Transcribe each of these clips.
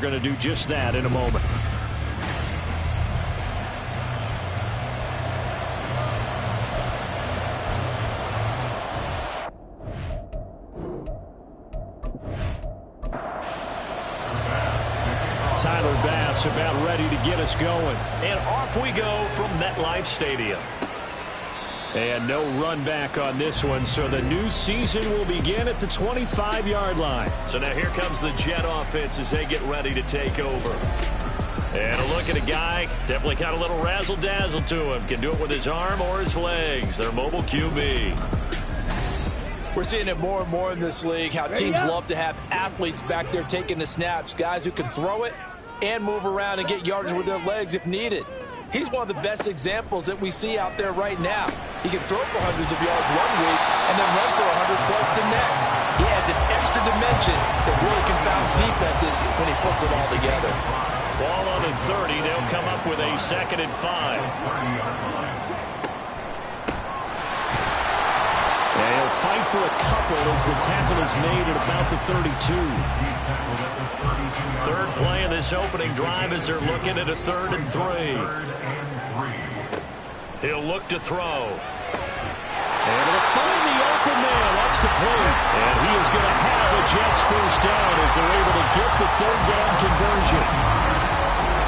Going to do just that in a moment. Tyler Bass about ready to get us going. And off we go from MetLife Stadium. And no run back on this one, so the new season will begin at the 25-yard line. So now here comes the Jet offense as they get ready to take over. And a look at a guy, definitely got a little razzle-dazzle to him. Can do it with his arm or his legs. Their mobile QB. We're seeing it more and more in this league, how teams love to have athletes back there taking the snaps, guys who can throw it and move around and get yardage with their legs if needed. He's one of the best examples that we see out there right now. He can throw for hundreds of yards one week and then run for 100+ the next. He adds an extra dimension that really confounds defenses when he puts it all together. Ball on the 30. They'll come up with a 2nd and 5. And he'll fight for a couple as the tackle is made at about the 32. Third play of this opening drive as they're looking at a 3rd and 3. He'll look to throw. And he'll find the open man. That's complete. And he is going to have a Jets first down as they're able to get the 3rd down conversion.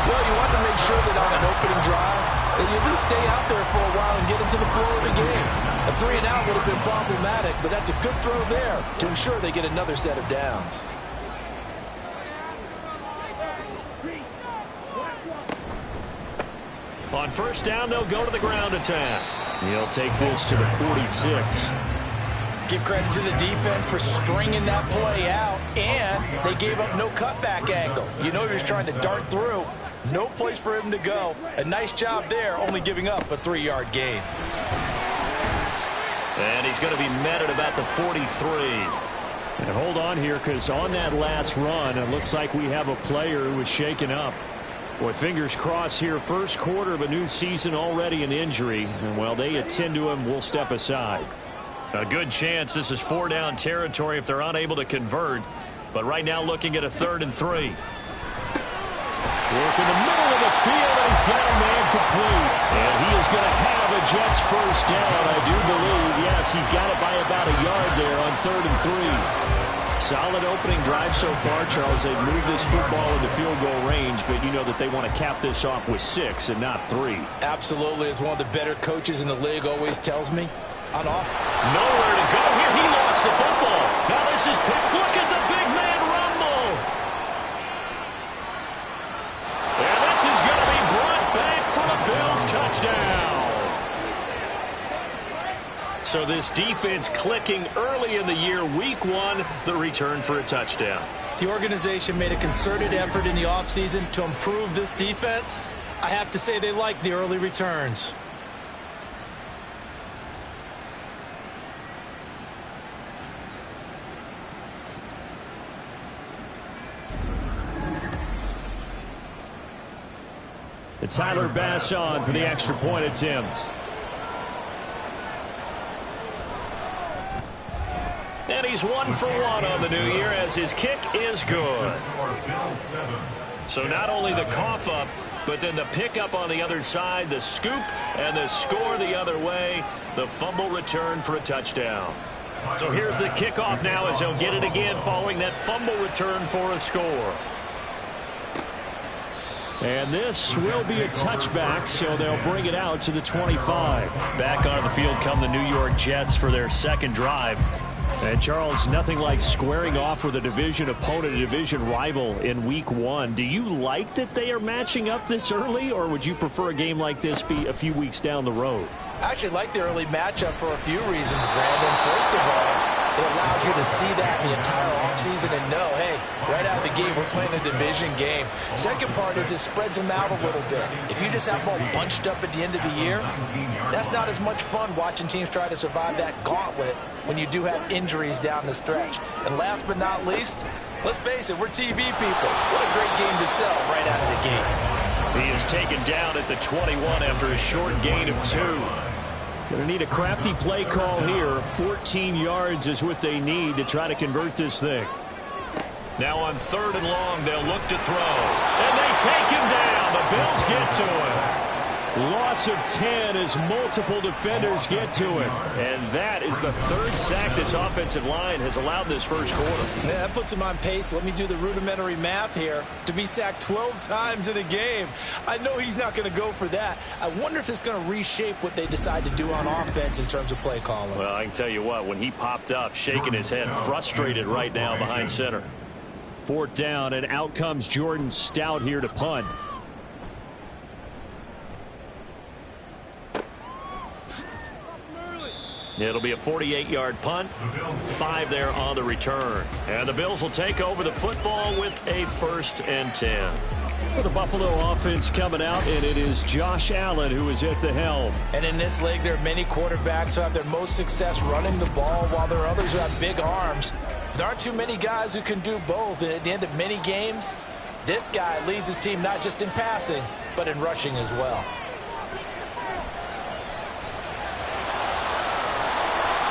Well, you want to make sure that on an opening drive that you at least stay out there for a while and get into the flow of the game. A 3-and-out would have been problematic, but that's a good throw there to ensure they get another set of downs. On first down, they'll go to the ground attack. He'll take this to the 46. Give credit to the defense for stringing that play out, and they gave up no cutback angle. You know he was trying to dart through. No place for him to go. A nice job there, only giving up a 3-yard gain. And he's going to be met at about the 43. And hold on here, because on that last run, it looks like we have a player who was shaken up. Boy, fingers crossed here. First quarter of a new season, already an injury. And while they attend to him, we'll step aside. A good chance this is 4-down territory if they're unable to convert. But right now looking at a 3rd and 3. Work in the middle of the field, and he's got a man complete. And he is going to have a Jets first down, I do believe. Yes, he's got it by about a yard there on 3rd and 3. Solid opening drive so far, Charles. They've moved this football into field goal range, but you know that they want to cap this off with 6 and not 3. Absolutely. As one of the better coaches in the league always tells me, I'm off. Nowhere to go here. He lost the football. Now this is picked. Look at the big man rumble. And this is going to be brought back for a Bills touchdown. So this defense clicking early in the year. Week 1, the return for a touchdown. The organization made a concerted effort in the offseason to improve this defense. I have to say they like the early returns. And Tyler Bass on for the extra point attempt. And he's 1 for 1 on the new year as his kick is good. So not only the cough up, but then the pickup on the other side, the scoop, and the score the other way, the fumble return for a touchdown. So here's the kickoff now as he'll get it again following that fumble return for a score. And this will be a touchback, so they'll bring it out to the 25. Back onto the field come the New York Jets for their second drive. And, Charles, nothing like squaring off with a division opponent, a division rival in Week 1. Do you like that they are matching up this early, or would you prefer a game like this be a few weeks down the road? I actually like the early matchup for a few reasons, Brandon. First of all, it allows you to see that the entire offseason and know, hey, right out of the gate, we're playing a division game. Second part is it spreads them out a little bit. If you just have them all bunched up at the end of the year, that's not as much fun watching teams try to survive that gauntlet when you do have injuries down the stretch. And last but not least, let's face it, we're TV people. What a great game to sell right out of the gate. He is taken down at the 21 after a short gain of 2. Going to need a crafty play call here. 14 yards is what they need to try to convert this thing. Now on 3rd and long, they'll look to throw. And they take him down. The Bills get to him. Loss of 10 as multiple defenders get to him. And that is the 3rd sack this offensive line has allowed this first quarter. Yeah, that puts him on pace. Let me do the rudimentary math here. To be sacked 12 times in a game. I know he's not going to go for that. I wonder if it's going to reshape what they decide to do on offense in terms of play calling. Well, I can tell you what, when he popped up, shaking his head, frustrated right now behind center. 4th down, and out comes Jordan Stout here to punt. It'll be a 48-yard punt, 5 there on the return. And the Bills will take over the football with a 1st and 10. For the Buffalo offense coming out, and it is Josh Allen who is at the helm. And in this league, there are many quarterbacks who have their most success running the ball, while there are others who have big arms. There aren't too many guys who can do both. And at the end of many games, this guy leads his team not just in passing, but in rushing as well.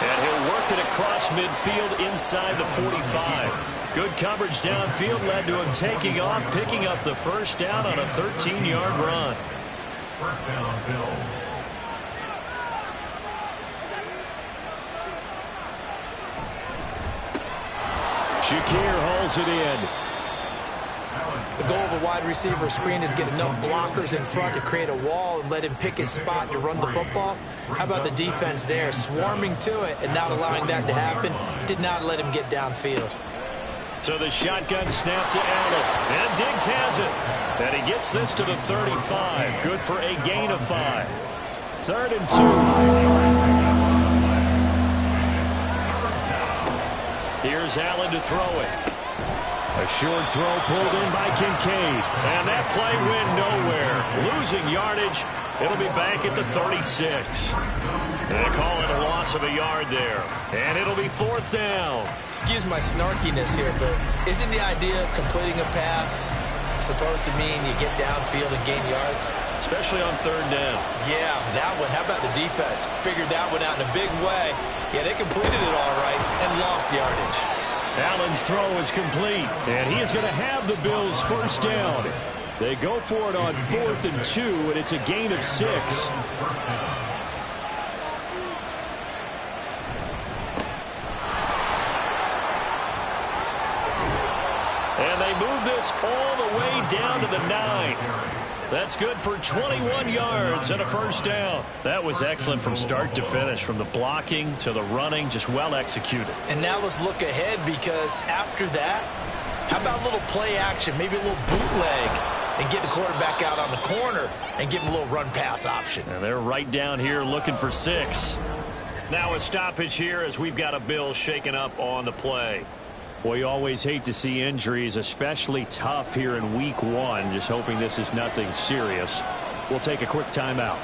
And he'll work it across midfield inside the 45. Good coverage downfield led to him taking off, picking up the 1st down on a 13-yard run. 1st down, Bill. Shakir hauls it in. The goal of a wide receiver screen is get enough blockers in front to create a wall and let him pick his spot to run the football. How about the defense there, swarming to it and not allowing that to happen? Did not let him get downfield. So the shotgun snap to Allen. And Diggs has it. And he gets this to the 35. Good for a gain of 5. 3rd and 2. Here's Allen to throw it. A short throw pulled in by Kincaid. And that play went nowhere. Losing yardage. It'll be back at the 36. They call it a loss of a yard there. And it'll be 4th down. Excuse my snarkiness here, but isn't the idea of completing a pass supposed to mean you get downfield and gain yards? Especially on 3rd down. Yeah, that one. How about the defense? Figured that one out in a big way. Yeah, they completed it all right and lost yardage. Allen's throw is complete, and he is going to have the Bills' 1st down. They go for it on 4th and 2, and it's a gain of 6. And they move this all the way down to the 9. That's good for 21 yards and a 1st down. That was excellent from start to finish, from the blocking to the running, just well executed. And now let's look ahead, because after that, how about a little play action, maybe a little bootleg, and get the quarterback out on the corner and give him a little run-pass option. And they're right down here looking for 6. Now a stoppage here as we've got a Bill shaken up on the play. Well, you always hate to see injuries, especially tough here in week 1. Just hoping this is nothing serious. We'll take a quick timeout.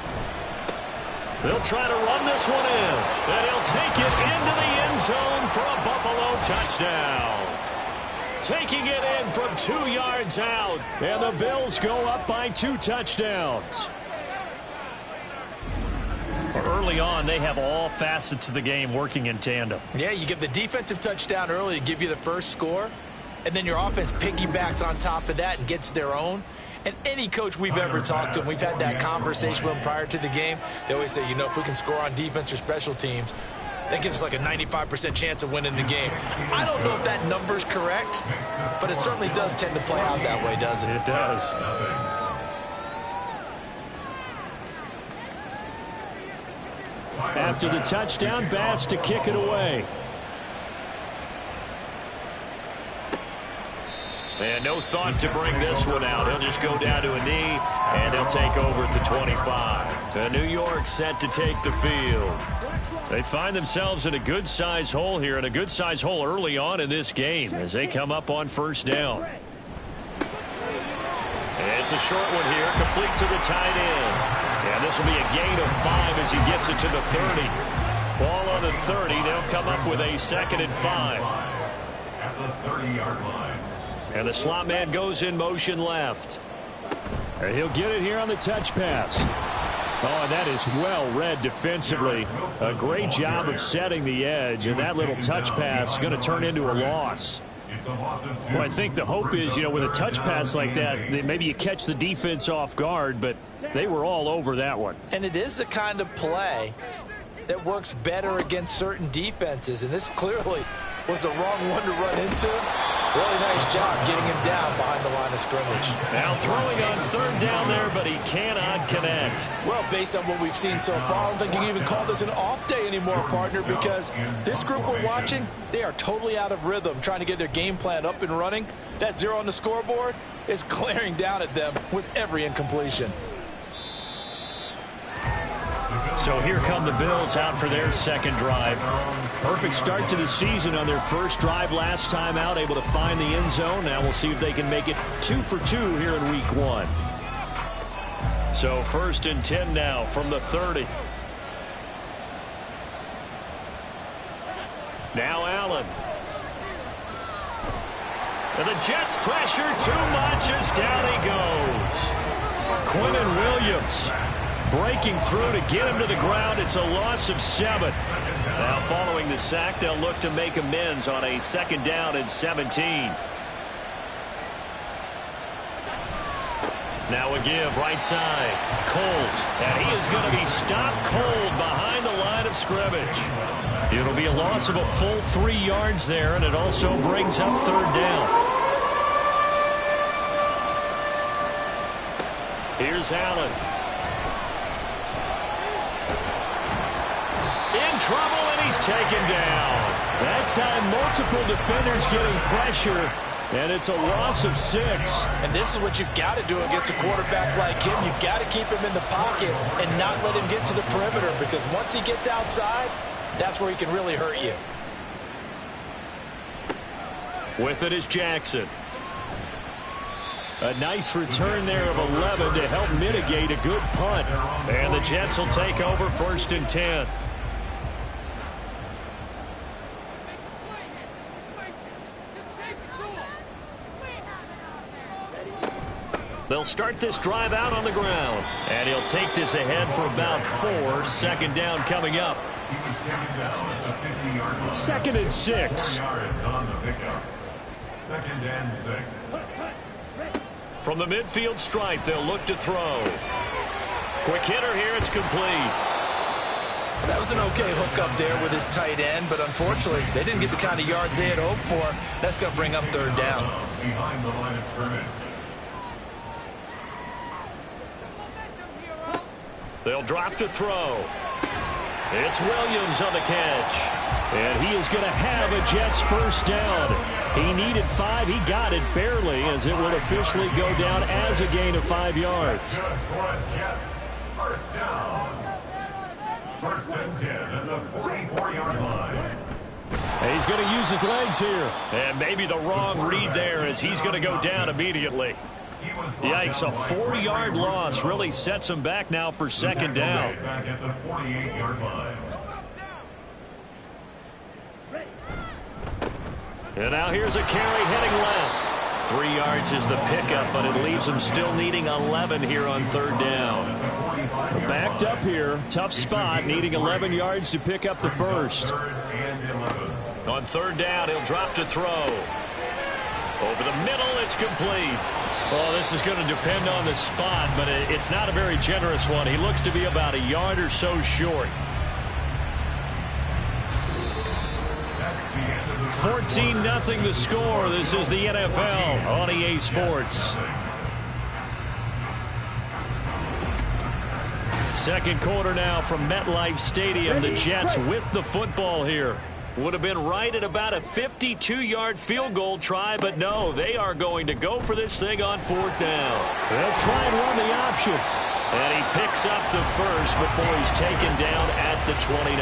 They'll try to run this one in. And he'll take it into the end zone for a Buffalo touchdown. Taking it in from 2 yards out. And the Bills go up by 2 touchdowns. Early on, they have all facets of the game working in tandem. Yeah, you give the defensive touchdown early to give you the first score, and then your offense piggybacks on top of that and gets their own. And any coach we've ever talked to, and we've had that conversation with them prior to the game, they always say, you know, if we can score on defense or special teams, that gives us like a 95% chance of winning the game. I don't know if that number's correct, but it certainly does tend to play out that way, doesn't it? It does. After the touchdown, Bass to kick it away. And no thought to bring this one out. He'll just go down to a knee, and he'll take over at the 25. The New York set to take the field. They find themselves in a good-sized hole here, and a good-sized hole early on in this game as they come up on 1st down. And it's a short one here, complete to the tight end. And this will be a gain of 5 as he gets it to the 30. Ball on the 30. They'll come up with a 2nd and 5. At the 30-yard line. And the slot man goes in motion left. And he'll get it here on the touch pass. Oh, and that is well read defensively. A great job of setting the edge, and that little touch pass is going to turn into a loss. It's a loss of 2. Well, I think the hope is, with a touch pass like that maybe you catch the defense off guard, but they were all over that one. And it is the kind of play that works better against certain defenses, and this clearly was the wrong one to run into. Really nice job getting him down behind the line of scrimmage. Now throwing on third down there, but he cannot connect. Well, based on what we've seen so far, I don't think you can even call this an off day anymore, partner, because this group we're watching, they are totally out of rhythm, trying to get their game plan up and running. That 0 on the scoreboard is glaring down at them with every incompletion. So here come the Bills out for their second drive. Perfect start to the season on their first drive last time out, able to find the end zone. Now we'll see if they can make it 2 for 2 here in week 1. So 1st and 10 now from the 30. Now Allen. And the Jets pressure too much as down he goes. Quinnen Williams breaking through to get him to the ground. It's a loss of 7. Now following the sack, they'll look to make amends on a 2nd down and 17. Now a give right side. Coles. And he is going to be stopped cold behind the line of scrimmage. It'll be a loss of a full 3 yards there, and it also brings up 3rd down. Here's Allen. In trouble, and he's taken down. That time, multiple defenders getting pressure, and it's a loss of 6. And this is what you've got to do against a quarterback like him. You've got to keep him in the pocket and not let him get to the perimeter, because once he gets outside, that's where he can really hurt you. With it is Jackson. A nice return there of 11 to help mitigate a good punt. And the Jets will take over 1st and 10. They'll start this drive out on the ground. And he'll take this ahead for about 4. 2nd down coming up. He was taken down at the 50-yard line. 2nd and 6. 4 yards on the pickup. 2nd and 6. From the midfield stripe, they'll look to throw. Quick hitter here, it's complete. That was an okay hookup there with his tight end, but unfortunately, they didn't get the kind of yards they had hoped for. That's going to bring up 3rd down. Behind the line of scrimmage. They'll drop to throw. It's Williams on the catch. And he is going to have a Jets 1st down. He needed 5. He got it barely, as it will officially go down as a gain of 5 yards. Good for a Jets. 1st down. 1st and 10 at the 44-yard line. And he's going to use his legs here. And maybe the wrong read there, as he's going to go down immediately. Yikes, a 4-yard loss really sets him back now for 2nd down. Back at the 48-yard line. And now here's a carry heading left. 3 yards is the pickup, but it leaves him still needing 11 here on 3rd down. Backed up here, tough spot, needing 11 yards to pick up the 1st. On 3rd down, he'll drop to throw. Over the middle, it's complete. Well, this is going to depend on the spot, but it's not a very generous one. He looks to be about a yard or so short. 14-0 the score. This is the NFL on EA Sports. 2nd quarter now from MetLife Stadium. The Jets with the football here. Would have been right at about a 52-yard field goal try, but no, they are going to go for this thing on 4th down. They'll try and run the option. And he picks up the 1st before he's taken down at the 29.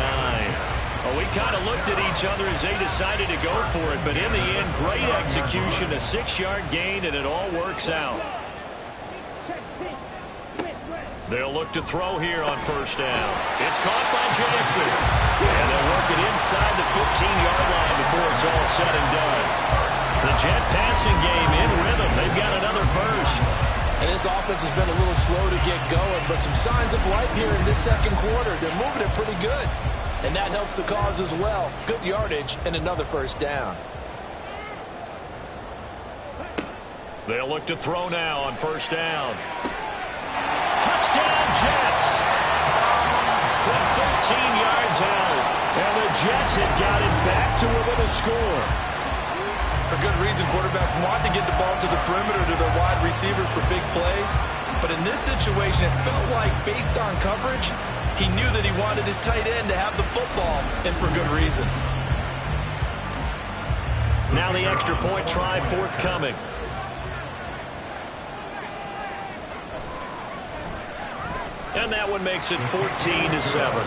Well, we kind of looked at each other as they decided to go for it, but in the end, great execution, a 6-yard gain, and it all works out. They'll look to throw here on 1st down. It's caught by Jackson. And they'll work it inside the 15-yard line before it's all said and done. The Jet passing game in rhythm. They've got another 1st. And this offense has been a little slow to get going, but some signs of life here in this 2nd quarter. They're moving it pretty good. And that helps the cause as well. Good yardage and another 1st down. They'll look to throw now on first down. Touchdown, Jets! From 13 yards out. And the Jets have got it back to within a score. For good reason, quarterbacks want to get the ball to the perimeter to their wide receivers for big plays. But in this situation, it felt like, based on coverage, he knew that he wanted his tight end to have the football, and for good reason. Now the extra point try forthcoming. And that one makes it 14-7.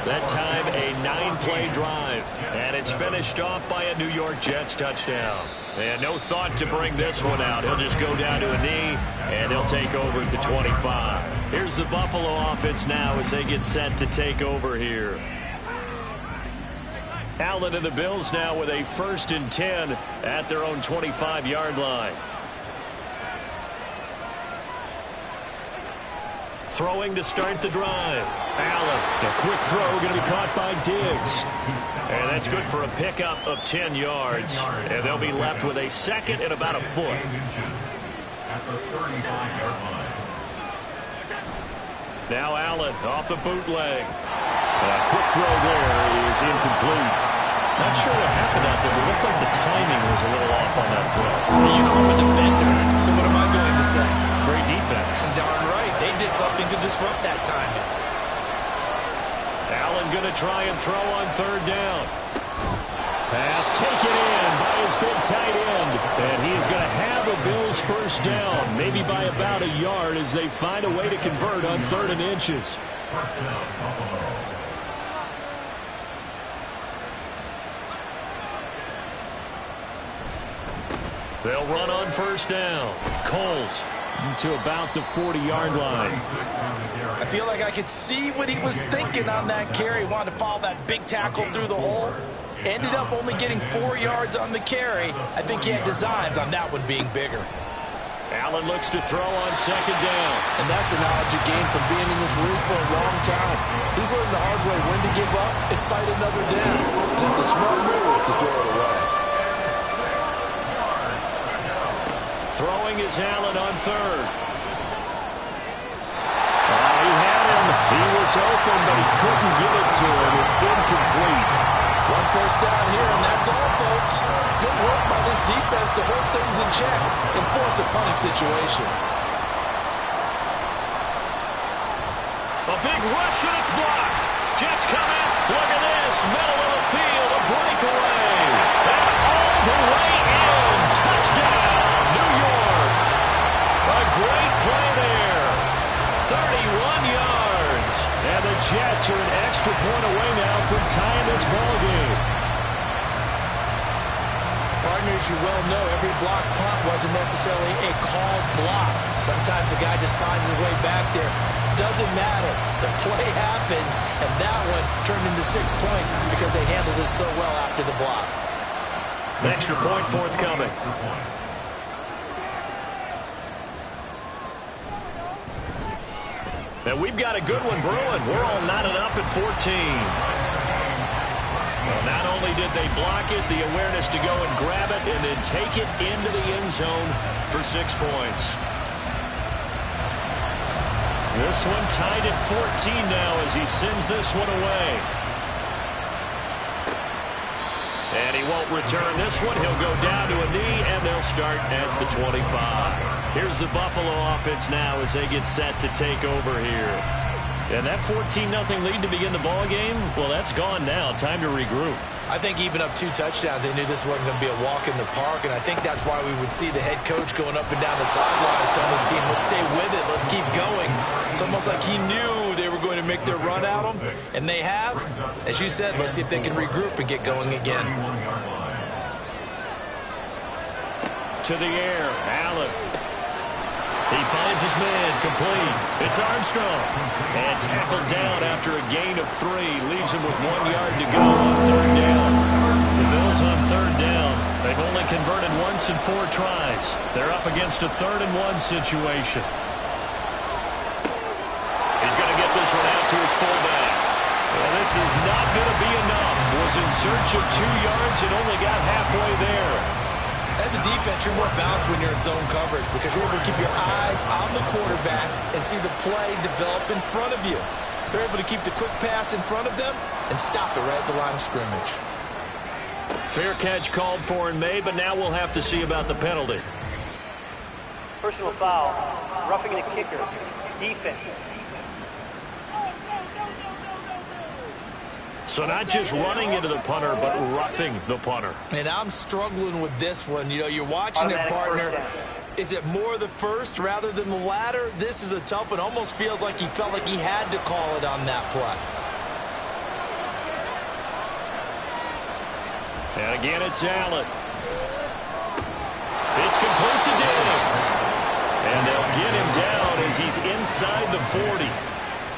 That time a 9-play drive. And it's finished off by a New York Jets touchdown. And no thought to bring this one out. He'll just go down to a knee, and he'll take over at the 25. Here's the Buffalo offense now as they get set to take over here. Allen and the Bills now with a 1st and 10 at their own 25-yard line. Throwing to start the drive. Allen, a quick throw, going to be caught by Diggs. And that's good for a pickup of 10 yards. And they'll be left with a 2nd and about a foot. At the 35-yard line. Now Allen off the bootleg. A quick throw there is incomplete. Not sure what happened out there, but it looked like the timing was a little off on that throw. You know, I'm a defender, so what am I going to say? Great defense. Darn right. They did something to disrupt that timing. Allen going to try and throw on 3rd down. Pass taken in by his big tight end. And he is going to have a Bills 1st down, maybe by about a yard as they find a way to convert on 3rd and inches. 1st down, Buffalo. They'll run on 1st down. Coles to about the 40-yard line. I feel like I could see what he was thinking on that carry. Wanted to follow that big tackle through the hole. Ended up only getting 4 yards on the carry. I think he had designs on that one being bigger. Allen looks to throw on 2nd down. And that's the knowledge you gain from being in this league for a long time. He's learned the hard way when to give up and fight another down. And it's a smart move to throw it away. Throwing is Allen on 3rd. He had him. He was open, but he couldn't get it to him. It's incomplete. 1 first down here, and that's all, folks. Good work by this defense to hold things in check and force a punting situation. A big rush, and it's blocked. Jets coming. Look at this. Middle of the field, a breakaway. And all the way in. Touchdown, New York. A great play there. 31 yards. And the Jets are an extra point away now from tying this ball game. Partners, you well know every block punt wasn't necessarily a called block. Sometimes the guy just finds his way back there. Doesn't matter. The play happens, and that one turned into 6 points because they handled it so well after the block. Extra point forthcoming. And we've got a good one brewing. We're all knotted up at 14. Well, not only did they block it, the awareness to go and grab it and then take it into the end zone for 6 points. This one tied at 14 now as he sends this one away. And he won't return this one. He'll go down to a knee, and they'll start at the 25. Here's the Buffalo offense now as they get set to take over here. And that 14-0 lead to begin the ball game, well, that's gone now. Time to regroup. I think even up 2 touchdowns, they knew this wasn't going to be a walk in the park, and I think that's why we would see the head coach going up and down the sidelines telling his team, let's stay with it, let's keep going. It's almost like he knew they were going to make their run at him, and they have. As you said, let's see if they can regroup and get going again. To the air, Allen. He finds his man, complete. It's Armstrong. And tackled down after a gain of 3. Leaves him with 1 yard to go on 3rd down. The Bills on 3rd down. They've only converted once in 4 tries. They're up against a 3rd and 1 situation. He's going to get this one out to his fullback. Well, this is not going to be enough. Was in search of 2 yards and only got halfway there. As a defense, you're more balanced when you're in zone coverage because you're able to keep your eyes on the quarterback and see the play develop in front of you. They're able to keep the quick pass in front of them and stop it right at the line of scrimmage. Fair catch called for and made, but now we'll have to see about the penalty. Personal foul, roughing the kicker, defense. So not just running into the punter, but roughing the punter. And I'm struggling with this one. You know, you're watching it, partner. Is it more the first rather than the latter? This is a tough one. Almost feels like he felt like he had to call it on that play. And again, it's Allen. It's complete to Diggs. And they'll get him down as he's inside the 40.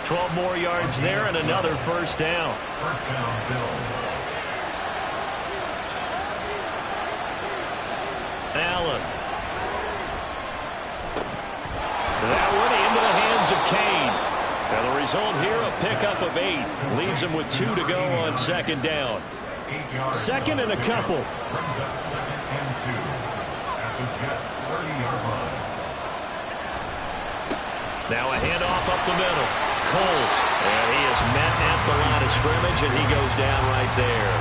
12 more yards there and another first down. First down, Bills. Allen. That one into the hands of Kane. And the result here, a pickup of 8. Leaves him with 2 to go on second down. 8 yards. Second and a couple. Brings up 2nd and 2 at the Jets' 30-yard line. Now a handoff up the middle. Coles, and he is met at the line of scrimmage, and he goes down right there.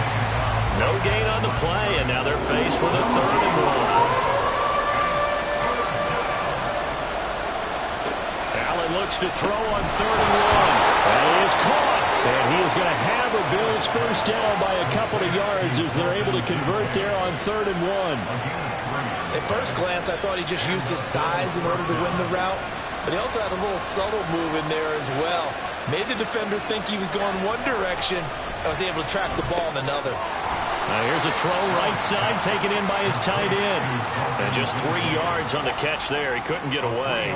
No gain on the play, and now they're faced with a 3rd and 1. Allen looks to throw on 3rd and 1. And he is caught, and he is going to have a Bills first down by a couple of yards as they're able to convert there on 3rd and 1. At first glance, I thought he just used his size in order to win the route. But he also had a little subtle move in there as well. Made the defender think he was going one direction and was able to track the ball in another. Now here's a throw right side taken in by his tight end. And just 3 yards on the catch there. He couldn't get away.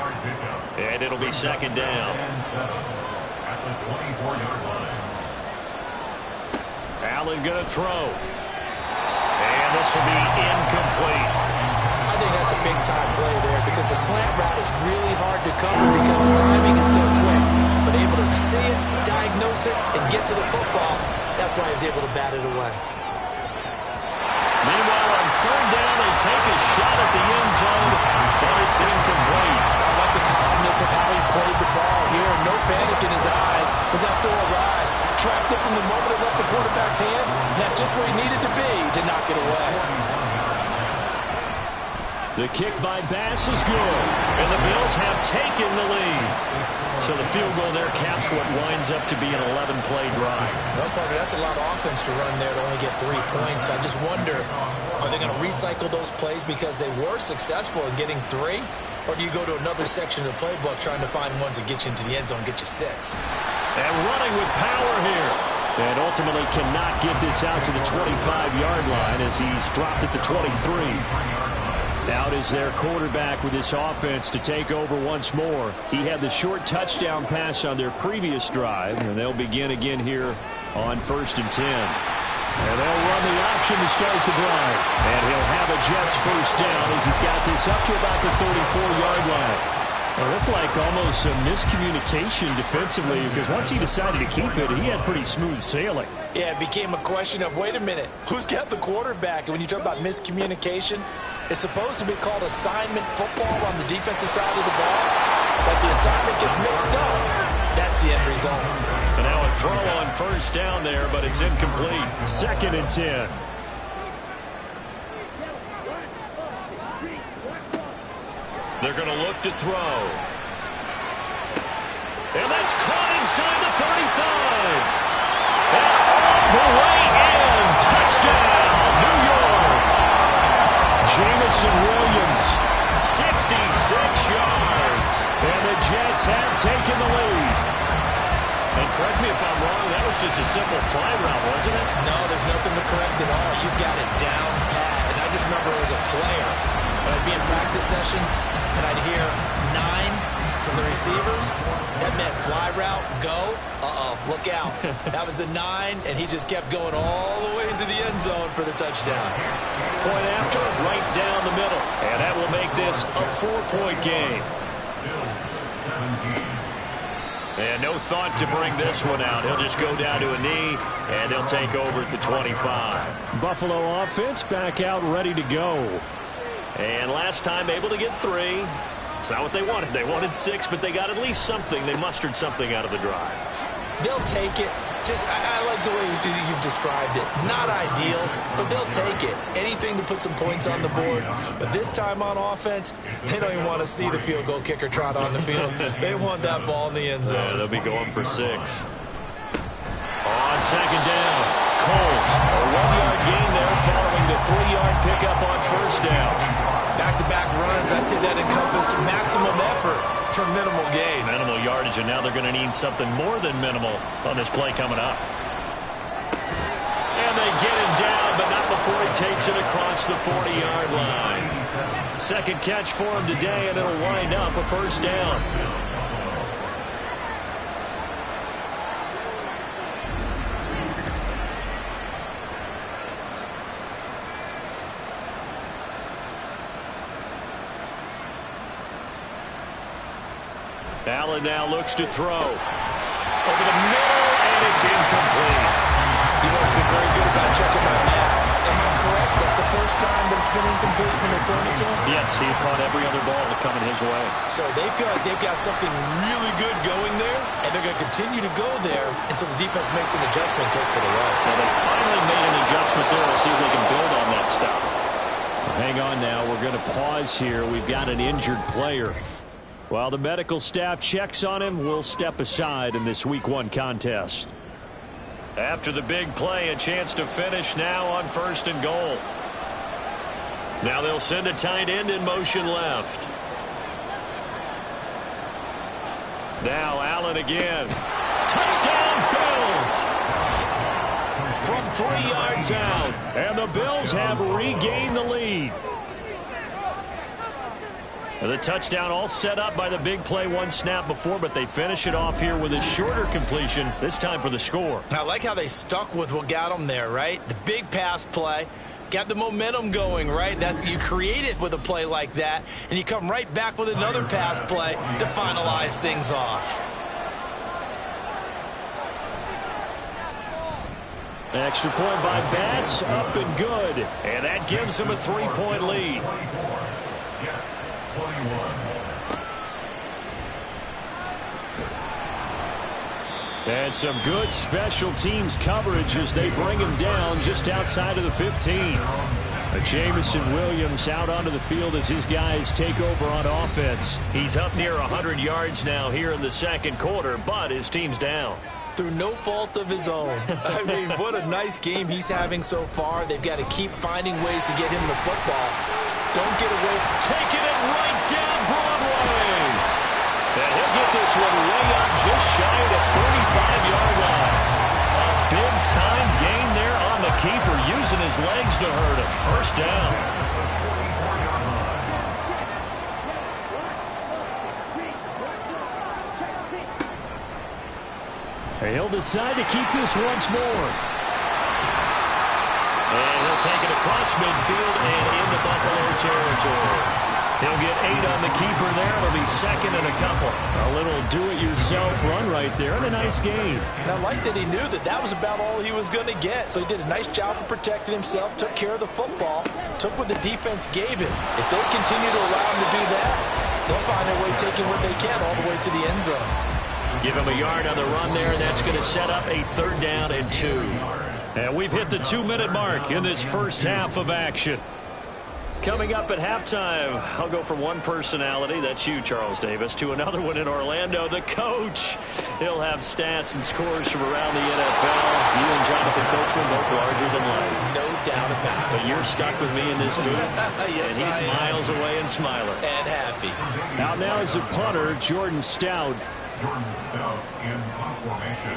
And it'll be second down. At the 24-yard line. Allen going to throw. And this will be incomplete. I think that's a big-time play there because the slant route is really hard to cover because the timing is so quick. But able to see it, diagnose it, and get to the football, that's why he was able to bat it away. Meanwhile, on 3rd down, they take a shot at the end zone, but it's incomplete. I like the calmness of how he played the ball here. No panic in his eyes as that throw arrived. Tracked it from the moment it left the quarterback's hand. And that's just where he needed to be to knock it away. The kick by Bass is good, and the Bills have taken the lead. So the field goal there caps what winds up to be an 11-play drive. Well, partner, that's a lot of offense to run there to only get 3 points. I just wonder, are they going to recycle those plays because they were successful in getting 3? Or do you go to another section of the playbook trying to find ones that get you into the end zone and get you 6? And running with power here. And ultimately cannot get this out to the 25-yard line as he's dropped at the 23. Out is their quarterback with this offense to take over once more. He had the short touchdown pass on their previous drive, and they'll begin again here on 1st and 10. And they'll run the option to start the drive. And he'll have a Jets first down as he's got this up to about the 34-yard line. It looked like almost a miscommunication defensively because once he decided to keep it, he had pretty smooth sailing. Yeah, it became a question of, wait a minute, who's got the quarterback? And when you talk about miscommunication, it's supposed to be called assignment football on the defensive side of the ball. But the assignment gets mixed up. That's the end result. And now a throw on 1st down there, but it's incomplete. 2nd and 10. They're going to look to throw. And that's caught inside the 35. And all the way in. Touchdown, New York. Jamison Williams, 66 yards. And the Jets have taken the lead. And correct me if I'm wrong, that was just a simple fly route, wasn't it? No, there's nothing to correct at all. You got it down pat. And I just remember as a player, when I'd be in practice sessions and I'd hear 9 from the receivers, that meant fly route, go, look out. That was the 9, and he just kept going all the way into the end zone for the touchdown. Point after, right down the middle. And that will make this a 4-point game. Bills 17. And no thought to bring this one out. He'll just go down to a knee, and they'll take over at the 25. Buffalo offense back out ready to go. And last time able to get 3. It's not what they wanted. They wanted 6, but they got at least something. They mustered something out of the drive. They'll take it. I like the way you've described it. Not ideal, but they'll take it. Anything to put some points on the board. But this time on offense, they don't even want to see the field goal kicker trot on the field. They want that ball in the end zone. Yeah, they'll be going for 6. On second down, Coles, a 1-yard gain there following the 3-yard pickup on first down. Back-to-back runs, I'd say that encompassed maximum effort for minimal gain. Minimal yardage, and now they're going to need something more than minimal on this play coming up. And they get him down, but not before he takes it across the 40-yard line. Second catch for him today, and it'll wind up a first down. Allen now looks to throw. Over the middle, and it's incomplete. You've always been very good about checking my math. Am I correct? That's the first time that it's been incomplete when they're throwing it to him? Yes, he caught every other ball coming his way. So they feel like they've got something really good going there, and they're going to continue to go there until the defense makes an adjustment and takes it away. Well, they finally made an adjustment there. We'll see if they can build on that stop. Hang on now. We're going to pause here. We've got an injured player. While the medical staff checks on him, we'll step aside in this Week 1 contest. After the big play, a chance to finish now on 1st and goal. Now they'll send a tight end in motion left. Now Allen again. Touchdown, Bills! From 3 yards out, and the Bills have regained the lead. The touchdown all set up by the big play 1 snap before, but they finish it off here with a shorter completion, this time for the score. I like how they stuck with what got them there, right? The big pass play, got the momentum going, right? You create it with a play like that, and you come right back with another pass play to finalize things off. Extra point by Bass, up and good. And that gives them a 3-point lead. And some good special teams coverage as they bring him down just outside of the 15. Jamison Williams out onto the field as his guys take over on offense. He's up near 100 yards now here in the second quarter, but his team's down. Through no fault of his own. I mean, what a nice game he's having so far. They've got to keep finding ways to get him the football. Don't get away. Taking it right down Broadway. And he'll get this one way up just shy of the 45-yard line. A big-time gain there on the keeper, using his legs to hurt him. First down. He'll decide to keep this once more. And he'll take it across midfield and into Buffalo territory. He'll get 8 on the keeper there. It'll be second and a couple. A little do-it-yourself run right there and a nice game. And I like that he knew that was about all he was going to get. So he did a nice job of protecting himself, took care of the football, took what the defense gave him. If they continue to allow him to do that, they'll find their way taking what they can all the way to the end zone. Give him a yard on the run there, and that's going to set up a 3rd down and 2. And we've hit the 2-minute mark in this first half of action. Coming up at halftime, I'll go from one personality, that's you, Charles Davis, to another one in Orlando, the coach. He'll have stats and scores from around the NFL. You and Jonathan Coachman both larger than life. No doubt about it. But you're stuck with me in this booth, yes, and he's miles away and smiling. And happy. Out now is the punter, Jordan Stout. Jordan Stout in punt formation.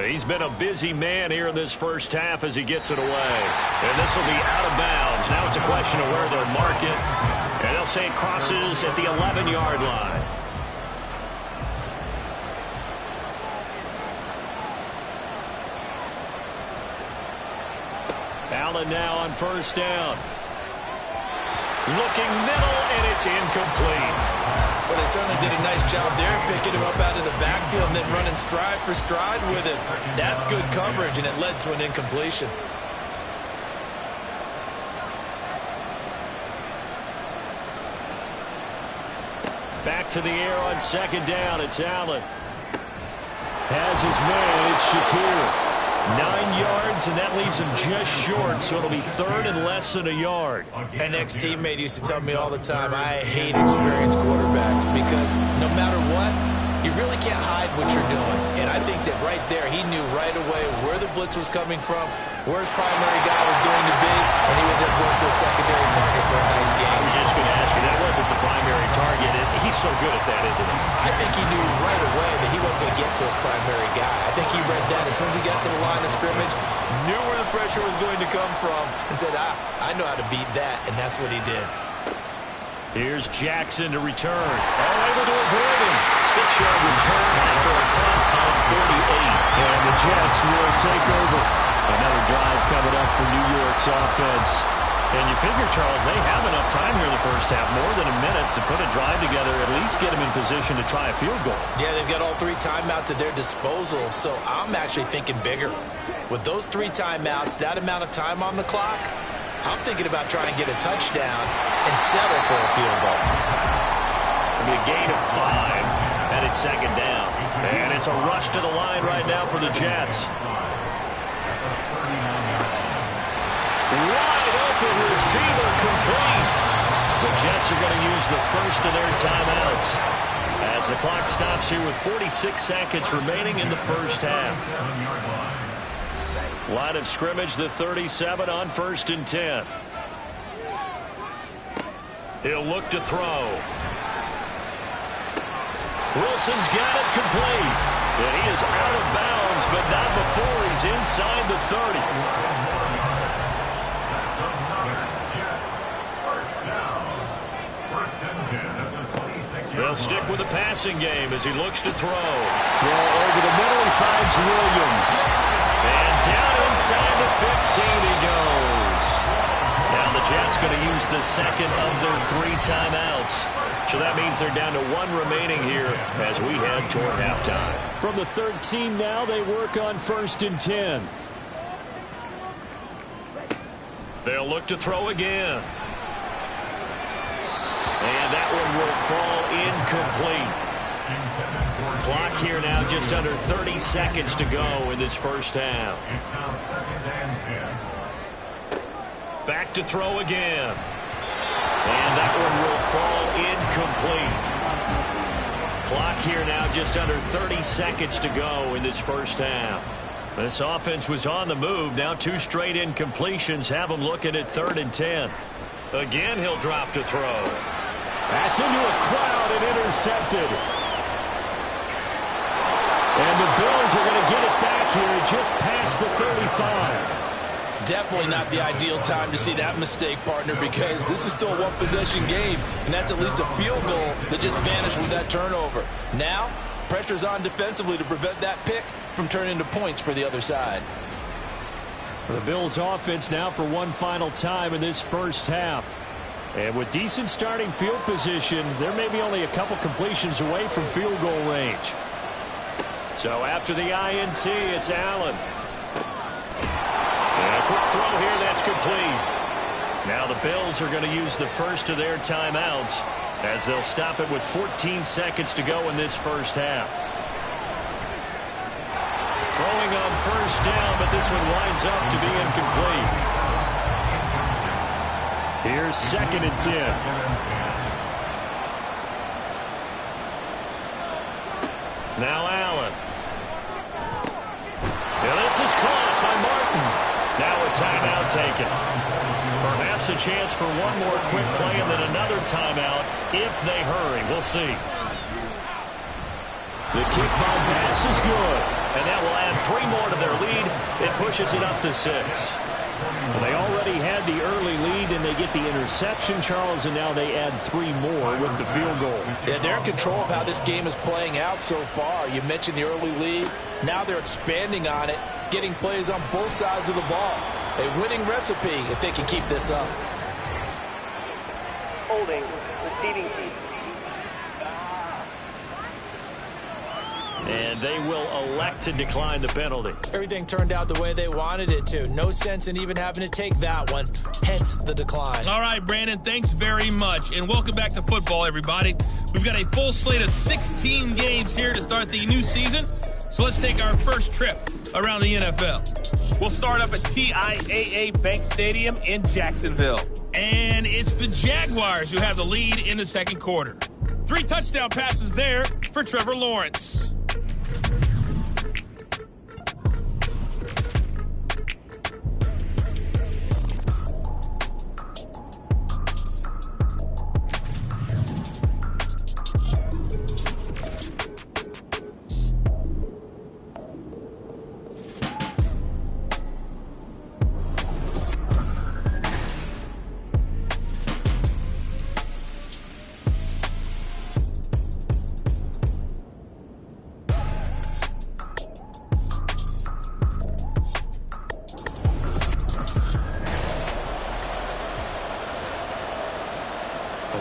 He's been a busy man here in this first half as he gets it away. And this will be out of bounds. Now it's a question of where they'll mark it. And they'll say it crosses at the 11-yard line. Allen now on first down. Looking middle, and it's incomplete. Well, they certainly did a nice job there, picking him up out of the backfield and then running stride for stride with it. That's good coverage, and it led to an incompletion. Back to the air on second down. It's Allen. Has his man. It's Shakir. 9 yards, and that leaves him just short, so it'll be third and less than a yard. An ex-teammate used to tell me all the time, I hate experienced quarterbacks because no matter what, you really can't hide what you're doing. And I think that right there, he knew right away where the blitz was coming from, where his primary guy was going to be, and he ended up going to a secondary target for a nice game. I was just going to ask you, that wasn't the primary target. He's so good at that, isn't he? I think he knew right away that he wasn't going to get to his primary guy. I think he read that as soon as he got to the line of scrimmage, knew where the pressure was going to come from, and said, I know how to beat that, and that's what he did. Here's Jackson to return. All able to avoid him. 6-yard return after a clock of 48. And the Jets will take over. Another drive coming up for New York's offense. And you figure, Charles, they have enough time here in the first half, more than a minute, to put a drive together, at least get them in position to try a field goal. Yeah, they've got all 3 timeouts at their disposal, so I'm actually thinking bigger. With those 3 timeouts, that amount of time on the clock, I'm thinking about trying to get a touchdown and settle for a field goal. It'll be a gain of 5, and it's second down. And it's a rush to the line right now for the Jets. Wide open receiver complete. The Jets are going to use the first of their timeouts as the clock stops here with 46 seconds remaining in the first half. Line of scrimmage, the 37 on 1st and 10. He'll look to throw. Wilson's got it complete. And he is out of bounds, but not before he's inside the 30. They'll stick with the passing game as he looks to throw. Throw over the middle, he finds Williams. And down inside the 15 he goes. Now the Jets going to use the second of their 3 timeouts. So that means they're down to 1 remaining here as we head toward halftime. From the 13 now, they work on 1st and 10. They'll look to throw again. And that one will fall incomplete. Clock here now just under 30 seconds to go in this first half. Back to throw again. And that one will fall incomplete. Clock here now just under 30 seconds to go in this first half. This offense was on the move. Now 2 straight incompletions have them looking at 3rd and 10. Again, he'll drop to throw. That's into a crowd and intercepted. And the Bills are going to get it back here just past the 35. Definitely not the ideal time to see that mistake, partner, because this is still a 1-possession game, and that's at least a field goal that just vanished with that turnover. Now, pressure's on defensively to prevent that pick from turning into points for the other side. The Bills offense now for one final time in this first half. And with decent starting field position, there may be only a couple completions away from field goal range. So after the INT, it's Allen. And a quick throw here, that's complete. Now the Bills are going to use the first of their timeouts as they'll stop it with 14 seconds to go in this first half. Throwing on first down, but this one winds up to be incomplete. Here's 2nd and 10. Now Allen. And this is caught by Martin. Now a timeout taken. Perhaps a chance for one more quick play and then another timeout if they hurry. We'll see. The kick by pass is good. And that will add 3 more to their lead. It pushes it up to 6. Well, they already had the early lead, and they get the interception, Charles, and now they add 3 more with the field goal. Yeah, they're in control of how this game is playing out so far. You mentioned the early lead. Now they're expanding on it, getting plays on both sides of the ball. A winning recipe if they can keep this up. Holding, receiving team. And they will elect to decline the penalty. Everything turned out the way they wanted it to. No sense in even having to take that one, hence the decline. All right, Brandon, thanks very much. And welcome back to football, everybody. We've got a full slate of 16 games here to start the new season. So let's take our first trip around the NFL. We'll start up at TIAA Bank Stadium in Jacksonville. And it's the Jaguars who have the lead in the second quarter. 3 touchdown passes there for Trevor Lawrence.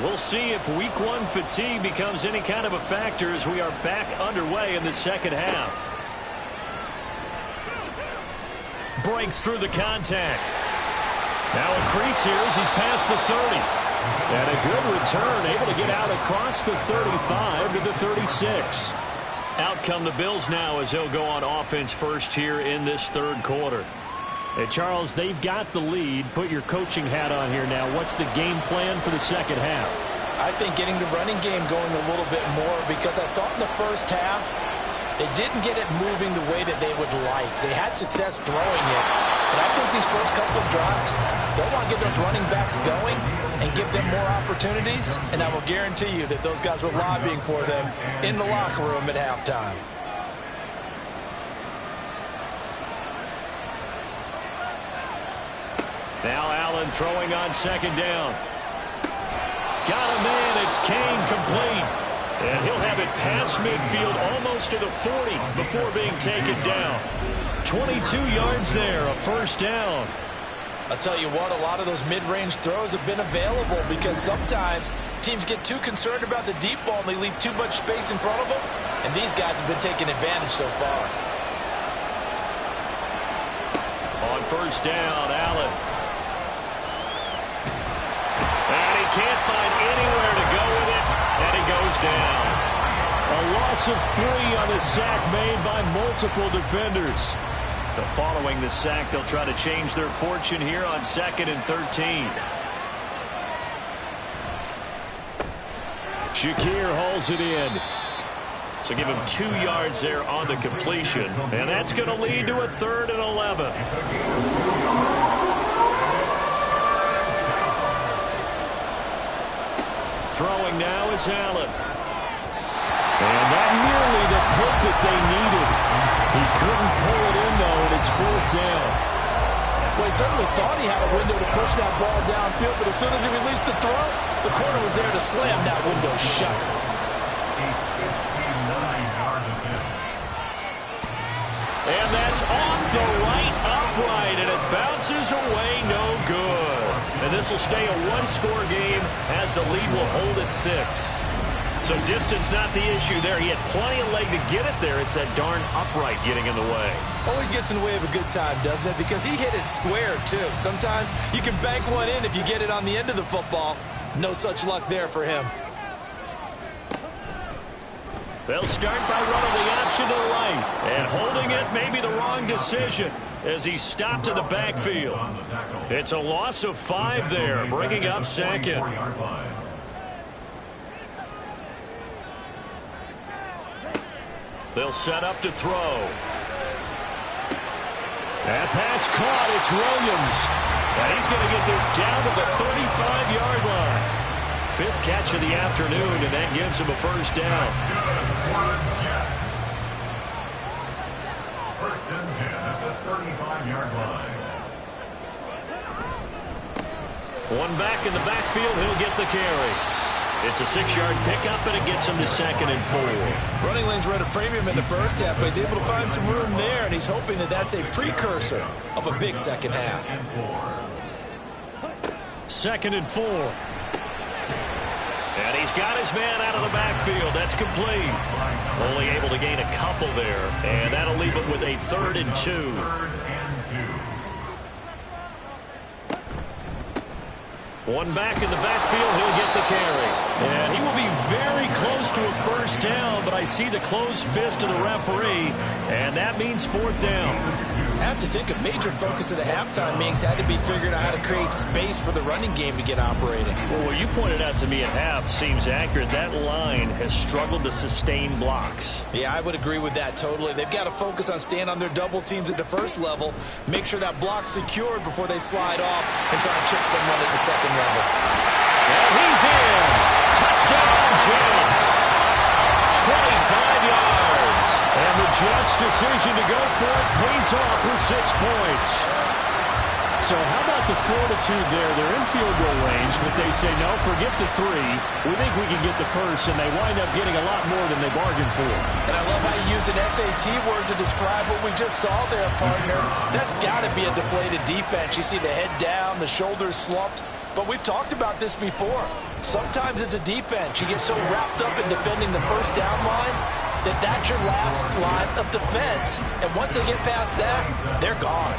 We'll see if week 1 fatigue becomes any kind of a factor as we are back underway in the second half. Breaks through the contact. Now a crease here as he's past the 30. And a good return, able to get out across the 35 to the 36. Out come the Bills now as they'll go on offense first here in this third quarter. Hey, Charles, they've got the lead. Put your coaching hat on here now. What's the game plan for the second half? I think getting the running game going a little bit more, because I thought in the first half they didn't get it moving the way that they would like. They had success throwing it, but I think these first couple of drives, they'll want to get those running backs going and give them more opportunities, and I will guarantee you that those guys were lobbying for them in the locker room at halftime. Now Allen throwing on second down. Got a man. It's Kane complete. And he'll have it past midfield almost to the 40 before being taken down. 22 yards there, a first down. I'll tell you what, a lot of those mid-range throws have been available because sometimes teams get too concerned about the deep ball and they leave too much space in front of them. And these guys have been taking advantage so far. On first down, Allen. And he can't find anywhere to go with it, and he goes down. A loss of 3 on a sack made by multiple defenders. Following the sack, they'll try to change their fortune here on 2nd and 13. Shakir hauls it in. So give him 2 yards there on the completion, and that's going to lead to a 3rd and 11. Throwing now is Allen. And not nearly the pick that they needed. He couldn't pull it in, though, and it's 4th down. Well, he certainly thought he had a window to push that ball downfield, but as soon as he released the throw, the corner was there to slam that window shut. And that's off the right upright, and it bounces away, no good. And this will stay a 1-score game as the lead will hold at 6. So distance not the issue there. He had plenty of leg to get it there. It's that darn upright getting in the way. Always gets in the way of a good time, doesn't it? Because he hit it square, too. Sometimes you can bank one in if you get it on the end of the football. No such luck there for him. They'll start by running the option to the right. And holding it may be the wrong decision as he stopped in the backfield. It's a loss of 5 there, bringing up 2nd. They'll set up to throw. That pass caught. It's Williams. And he's going to get this down to the 35-yard line. 5th catch of the afternoon, and that gives him a first down. First and 10 at the 35-yard line. One back in the backfield. He'll get the carry. It's a 6-yard pickup, and it gets him to 2nd and 4. Running lanes were at a premium in the first half, but he's able to find some room there, and he's hoping that that's a precursor of a big second half. 2nd and 4. And he's He's got his man out of the backfield. That's complete. Only able to gain a couple there, and that'll leave it with a 3rd and 2. One back in the backfield, he'll get the carry. And he will be very close to a first down, but I see the closed fist of the referee, and that means 4th down. I have to think a major focus of the halftime meetings had to be figuring out how to create space for the running game to get operating. Well, what you pointed out to me at half seems accurate. That line has struggled to sustain blocks. Yeah, I would agree with that totally. They've got to focus on staying on their double teams at the first level, make sure that block's secured before they slide off and try to chip someone at the second level. And he's in. Touchdown, Jets. 25 yards. And the Jets' decision to go for it pays off with 6 points. So how about the fortitude there? They're in field goal range, but they say, no, forget the 3. We think we can get the first, and they wind up getting a lot more than they bargained for. And I love how you used an SAT word to describe what we just saw there, partner. That's got to be a deflated defense. You see the head down, the shoulders slumped. But we've talked about this before. Sometimes as a defense, you get so wrapped up in defending the first down line that that's your last line of defense. And once they get past that, they're gone.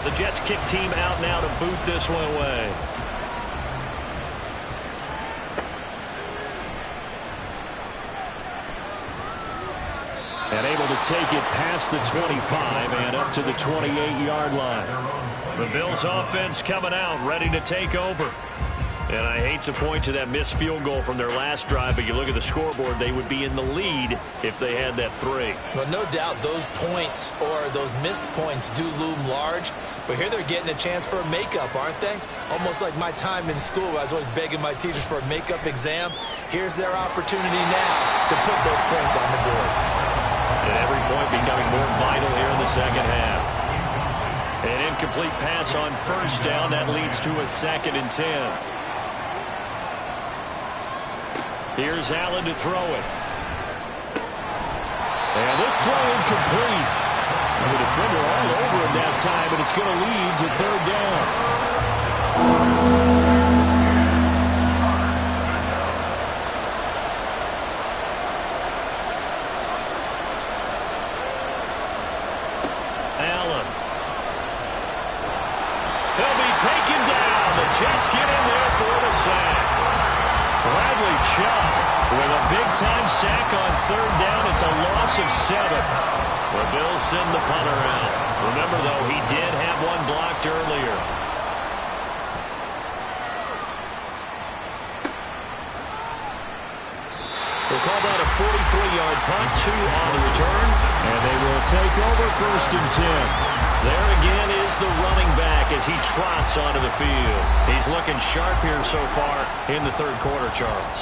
The Jets kick team out now to boot this one away. And able to take it past the 25 and up to the 28-yard line. The Bills offense coming out, ready to take over. And I hate to point to that missed field goal from their last drive, but you look at the scoreboard, they would be in the lead if they had that 3. Well, no doubt those points or those missed points do loom large, but here they're getting a chance for a makeup, aren't they? Almost like my time in school, I was always begging my teachers for a makeup exam. Here's their opportunity now to put those points on the board. And every point becoming more vital here in the second half. An incomplete pass on first down. That leads to a 2nd and 10. Here's Allen to throw it. And this throw incomplete. And the defender all over him that time, but it's going to lead to 3rd down. Taken down. The Jets get in there for the sack. Bradley Chubb with a big-time sack on 3rd down. It's a loss of 7. The Bills send the punter out. Remember, though, he did have one blocked earlier. We'll call that a 43-yard punt, 2 on the return. And they will take over 1st and 10. There again is the running back as he trots onto the field. He's looking sharp here so far in the 3rd quarter, Charles.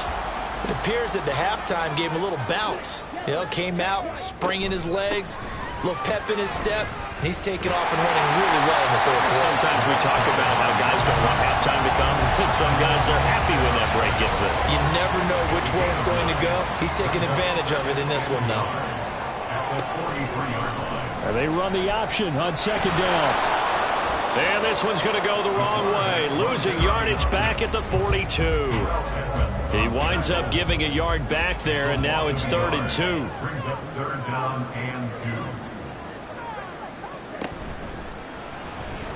It appears that the halftime gave him a little bounce. You know, came out, springing his legs, a little pep in his step, and he's taking off and running really well in the 3rd quarter. Sometimes we talk about how guys don't want halftime to come, and some guys are happy when that break gets there. You never know which way it's going to go. He's taking advantage of it in this one, though. And they run the option on 2nd down. And this one's going to go the wrong way. Losing yardage back at the 42. He winds up giving a yard back there, and now it's 3rd and 2. Brings up 3rd down and 2.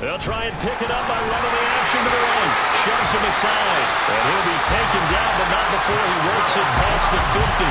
They'll try and pick it up by running the action to the right. Shoves him aside. And he'll be taken down, but not before he works it past the 50.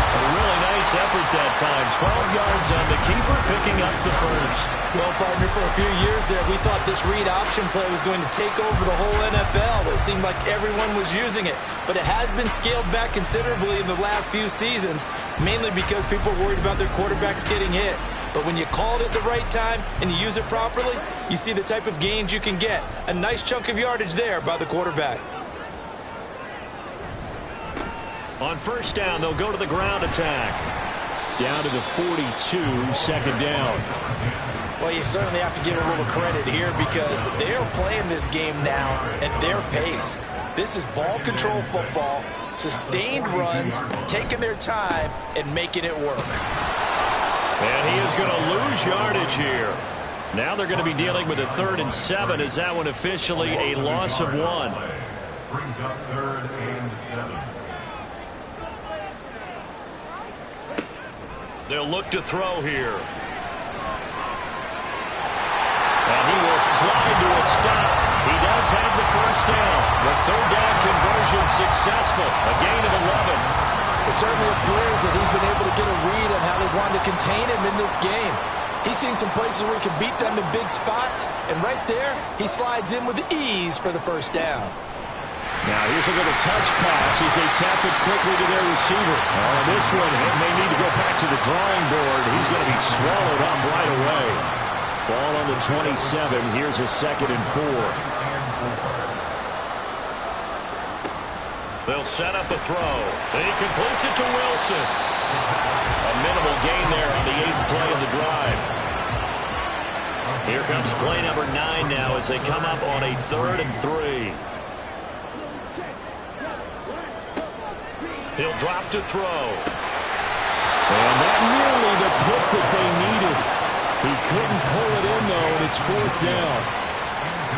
A really nice effort that time. 12 yards on the keeper, picking up the 1st. Well, partner, for a few years there, we thought this read option play was going to take over the whole NFL. It seemed like everyone was using it. But it has been scaled back considerably in the last few seasons, mainly because people are worried about their quarterbacks getting hit. But when you call it at the right time and you use it properly, you see the type of gains you can get. A nice chunk of yardage there by the quarterback. On 1st down, they'll go to the ground attack. Down to the 42, 2nd down. Well, you certainly have to give a little credit here because they're playing this game now at their pace. This is ball control football, sustained runs, taking their time and making it work. And he is going to lose yardage here. Now they're going to be dealing with a 3rd and 7. Is that one officially a loss of 1? Brings up 3rd and 7. They'll look to throw here. And he will slide to a stop. He does have the first down. The 3rd down conversion successful. A gain of 11. It certainly appears that he's been able to get a read on how they wanted to contain him in this game. He's seen some places where he can beat them in big spots, and right there, he slides in with ease for the first down. Now here's a little touch pass as they tap it quickly to their receiver. Oh, this one, he may need to go back to the drawing board. He's going to be swallowed up right away. Ball on the 27. Here's a 2nd and 4. They'll set up a throw. And he completes it to Wilson. A minimal gain there on the 8th play of the drive. Here comes play number 9 now as they come up on a 3rd and 3. He'll drop to throw. And that nearly the pick that they needed. He couldn't pull it in, though, and it's 4th down.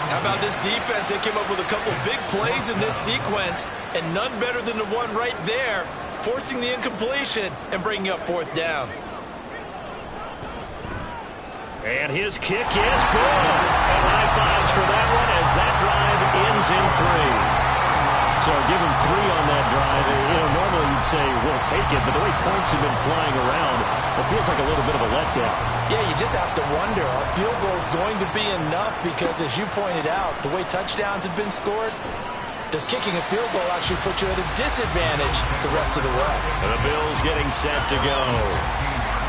How about this defense? They came up with a couple big plays in this sequence, and none better than the one right there, forcing the incompletion and bringing up 4th down. And his kick is good. And high fives for that one as that drive ends in 3. So give him 3 on that drive. Normally you'd say, we'll take it, but the way points have been flying around, it feels like a little bit of a letdown. Yeah, you just have to wonder, are field goals going to be enough? Because as you pointed out, the way touchdowns have been scored, does kicking a field goal actually put you at a disadvantage the rest of the way? And the Bills getting set to go.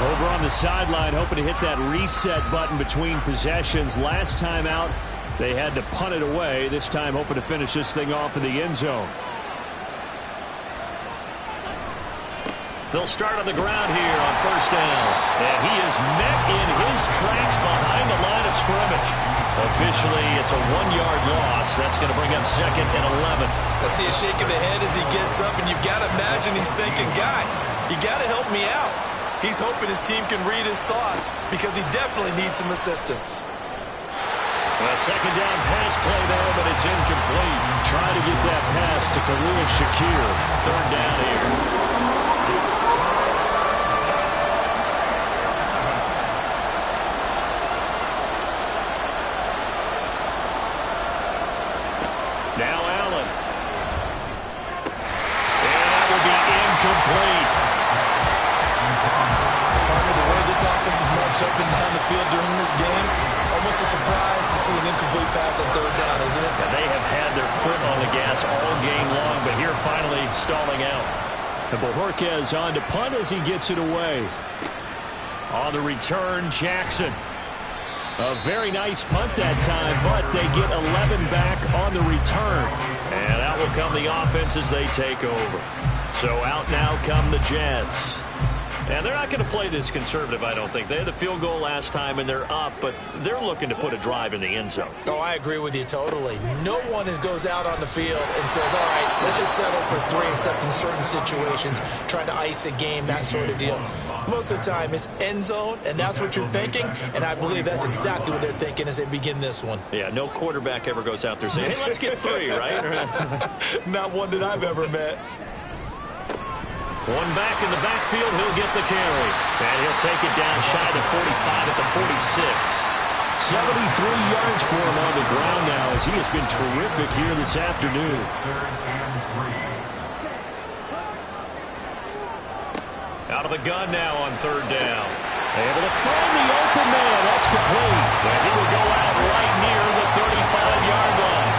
Over on the sideline, hoping to hit that reset button between possessions. Last time out, they had to punt it away. This time, hoping to finish this thing off in the end zone. They'll start on the ground here on 1st down. And he is met in his tracks behind the line of scrimmage. Officially, it's a 1-yard loss. That's going to bring up 2nd and 11. I see a shake of the head as he gets up, and you've got to imagine he's thinking, guys, you got to help me out. He's hoping his team can read his thoughts because he definitely needs some assistance. A 2nd down pass play there, but it's incomplete. Trying to get that pass to Khalil Shakir. 3rd down here. Now Allen. And that will be incomplete. Partner, the way this offense is marched up and down the field during this game, it's almost a surprise to see an incomplete pass on 3rd down, isn't it? And they have had their foot on the gas all game long, but here finally stalling out. And Bojorquez on to punt as he gets it away. On the return, Jackson. A very nice punt that time, but they get 11 back on the return. And out will come the offense as they take over. So out now come the Jets. And they're not going to play this conservative, I don't think. They had the field goal last time, and they're up, but they're looking to put a drive in the end zone. Oh, I agree with you totally. No one goes out on the field and says, all right, let's just settle for 3, except in certain situations, trying to ice a game, that sort of deal. Most of the time, it's end zone, and that's what you're thinking, and I believe that's exactly what they're thinking as they begin this one. Yeah, no quarterback ever goes out there saying, hey, let's get 3, right? Not one that I've ever met. One back in the backfield, he'll get the carry. And he'll take it down shy of the 45 at the 46. 73 yards for him on the ground now as he has been terrific here this afternoon. 3rd and 3. Out of the gun now on 3rd down. Able to find the open man. That's complete. And he will go out right near the 35-yard line.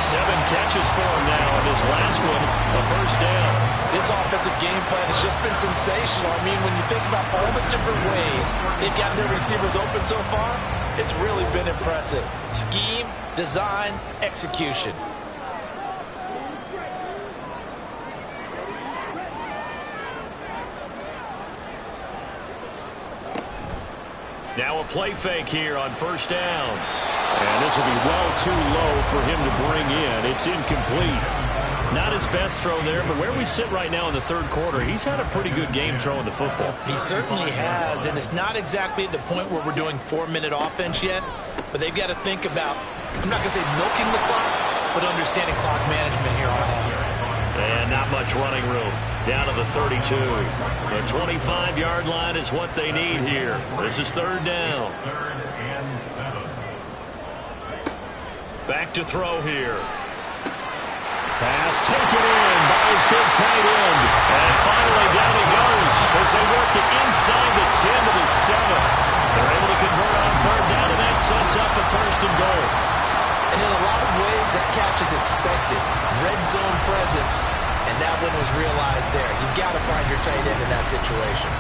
7 catches for him now, and his last one, a 1st down. This offensive game plan has just been sensational. I mean, when you think about all the different ways they've gotten their receivers open so far, it's really been impressive. Scheme, design, execution. Now a play fake here on 1st down. And this will be well too low for him to bring in. It's incomplete. Not his best throw there, but where we sit right now in the third quarter, he's had a pretty good game throwing the football. He certainly has, and it's not exactly at the point where we're doing 4-minute offense yet, but they've got to think about, I'm not going to say milking the clock, but understanding clock management here on out. And not much running room. Down to the 32. The 25-yard line is what they need here. This is third down. Third and 7. Back to throw here. Pass taken in by his big tight end. And finally down he goes as they work it inside the 10 to the 7. They're able to convert on third down, and that sets up a first and goal. And in a lot of ways, that catch is expected. Red zone presence, and that one was realized there. You've got to find your tight end in that situation.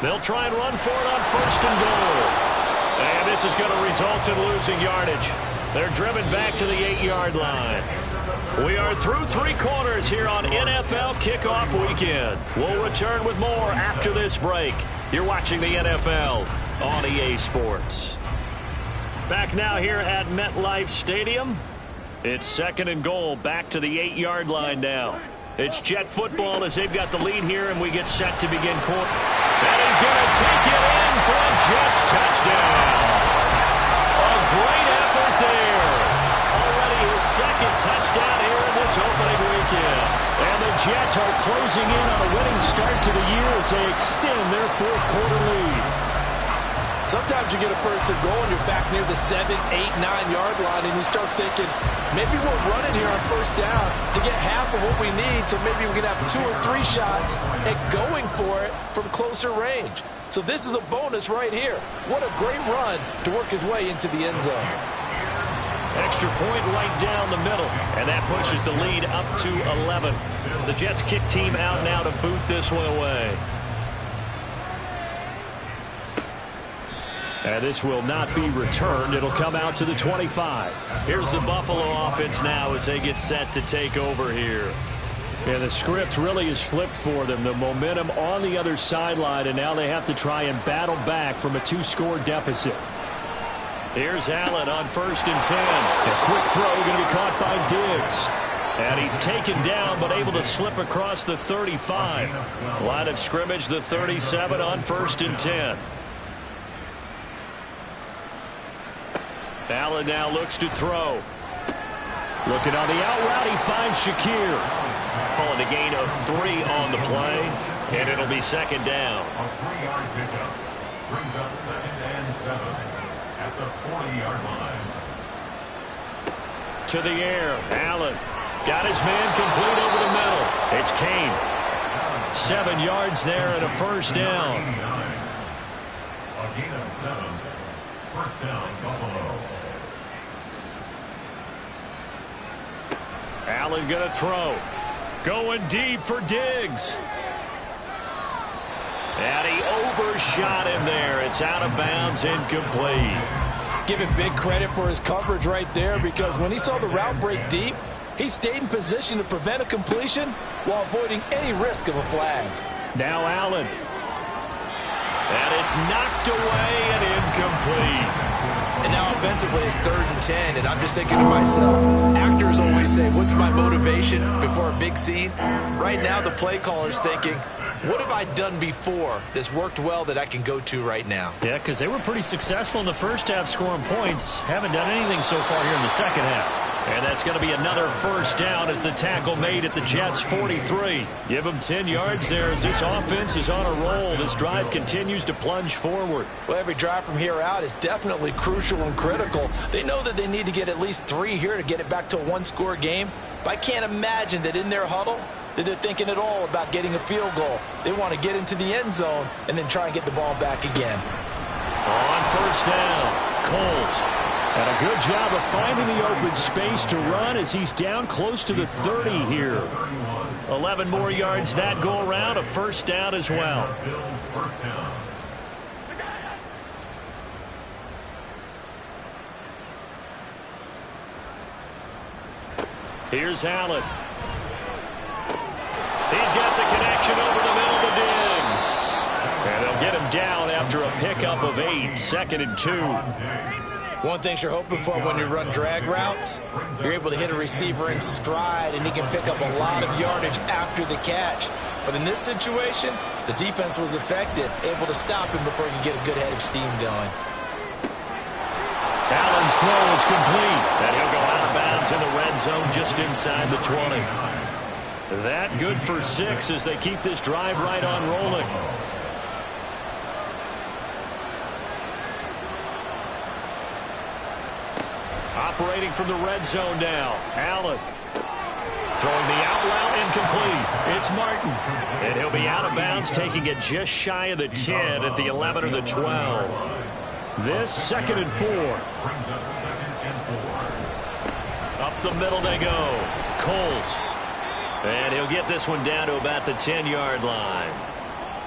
They'll try and run for it on first and goal. And this is going to result in losing yardage. They're driven back to the 8-yard line. We are through 3 quarters here on NFL Kickoff Weekend. We'll return with more after this break. You're watching the NFL on EA Sports. Back now here at MetLife Stadium. It's second and goal, back to the 8-yard line now. It's Jet football as they've got the lead here, and we get set to begin quarter. And he's going to take it in for a Jets touchdown. A great effort there. Already his second touchdown here in this opening weekend. And the Jets are closing in on a winning start to the year as they extend their fourth quarter lead. Sometimes you get a first and goal and you're back near the 7, 8, 9-yard line, and you start thinking, maybe we're running here on first down to get half of what we need, so maybe we can have 2 or 3 shots at going for it from closer range. So this is a bonus right here. What a great run to work his way into the end zone. Extra point right down the middle, and that pushes the lead up to 11. The Jets kick team out now to boot this one away. And this will not be returned. It'll come out to the 25. Here's the Buffalo offense now as they get set to take over here. Yeah, the script really is flipped for them. The momentum on the other sideline, and now they have to try and battle back from a 2-score deficit. Here's Allen on first and 10. A quick throw going to be caught by Diggs. And he's taken down but able to slip across the 35. Line of scrimmage, the 37 on first and 10. Allen now looks to throw. Looking on the out route, he finds Shakir. Calling a gain of 3 on the play, and it'll be second down. A 3-yard pickup brings up second and 7 at the 40-yard line. To the air, Allen got his man complete over the middle. It's Kane. 7 yards there and a first down. A gain of 7. First down, Buffalo. Allen going to throw. Going deep for Diggs. And he overshot him there. It's out of bounds, incomplete. Give him big credit for his coverage right there, because when he saw the route break deep, he stayed in position to prevent a completion while avoiding any risk of a flag. Now Allen. And it's knocked away and incomplete. And now offensively it's 3rd and 10, and I'm just thinking to myself, actors always say, what's my motivation before a big scene? Right now the play caller's thinking, what have I done before that's worked well that I can go to right now? Yeah, because they were pretty successful in the first half scoring points. Haven't done anything so far here in the second half. And that's going to be another first down as the tackle made at the Jets' 43. Give them 10 yards there as this offense is on a roll. This drive continues to plunge forward. Well, every drive from here out is definitely crucial and critical. They know that they need to get at least 3 here to get it back to a 1-score game. But I can't imagine that in their huddle that they're thinking at all about getting a field goal. They want to get into the end zone and then try and get the ball back again. On first down, Coles. And a good job of finding the open space to run as he's down close to the 30 here. 11 more yards that go around, a first down as well. Here's Allen. He's got the connection over the middle to Diggs. And they'll get him down after a pickup of 8, 2nd and 2. One thing you're hoping for when you run drag routes, you're able to hit a receiver in stride, and he can pick up a lot of yardage after the catch. But in this situation, the defense was effective, able to stop him before he could get a good head of steam going. Allen's throw is complete, and he'll go out of bounds in the red zone just inside the 20. That good for 6 as they keep this drive right on rolling. Operating from the red zone now. Allen throwing the out route incomplete. It's Martin. And he'll be out of bounds, taking it just shy of the 10 at the 11 or the 12. This 2nd and 4. Up the middle they go. Coles. And he'll get this one down to about the 10-yard line.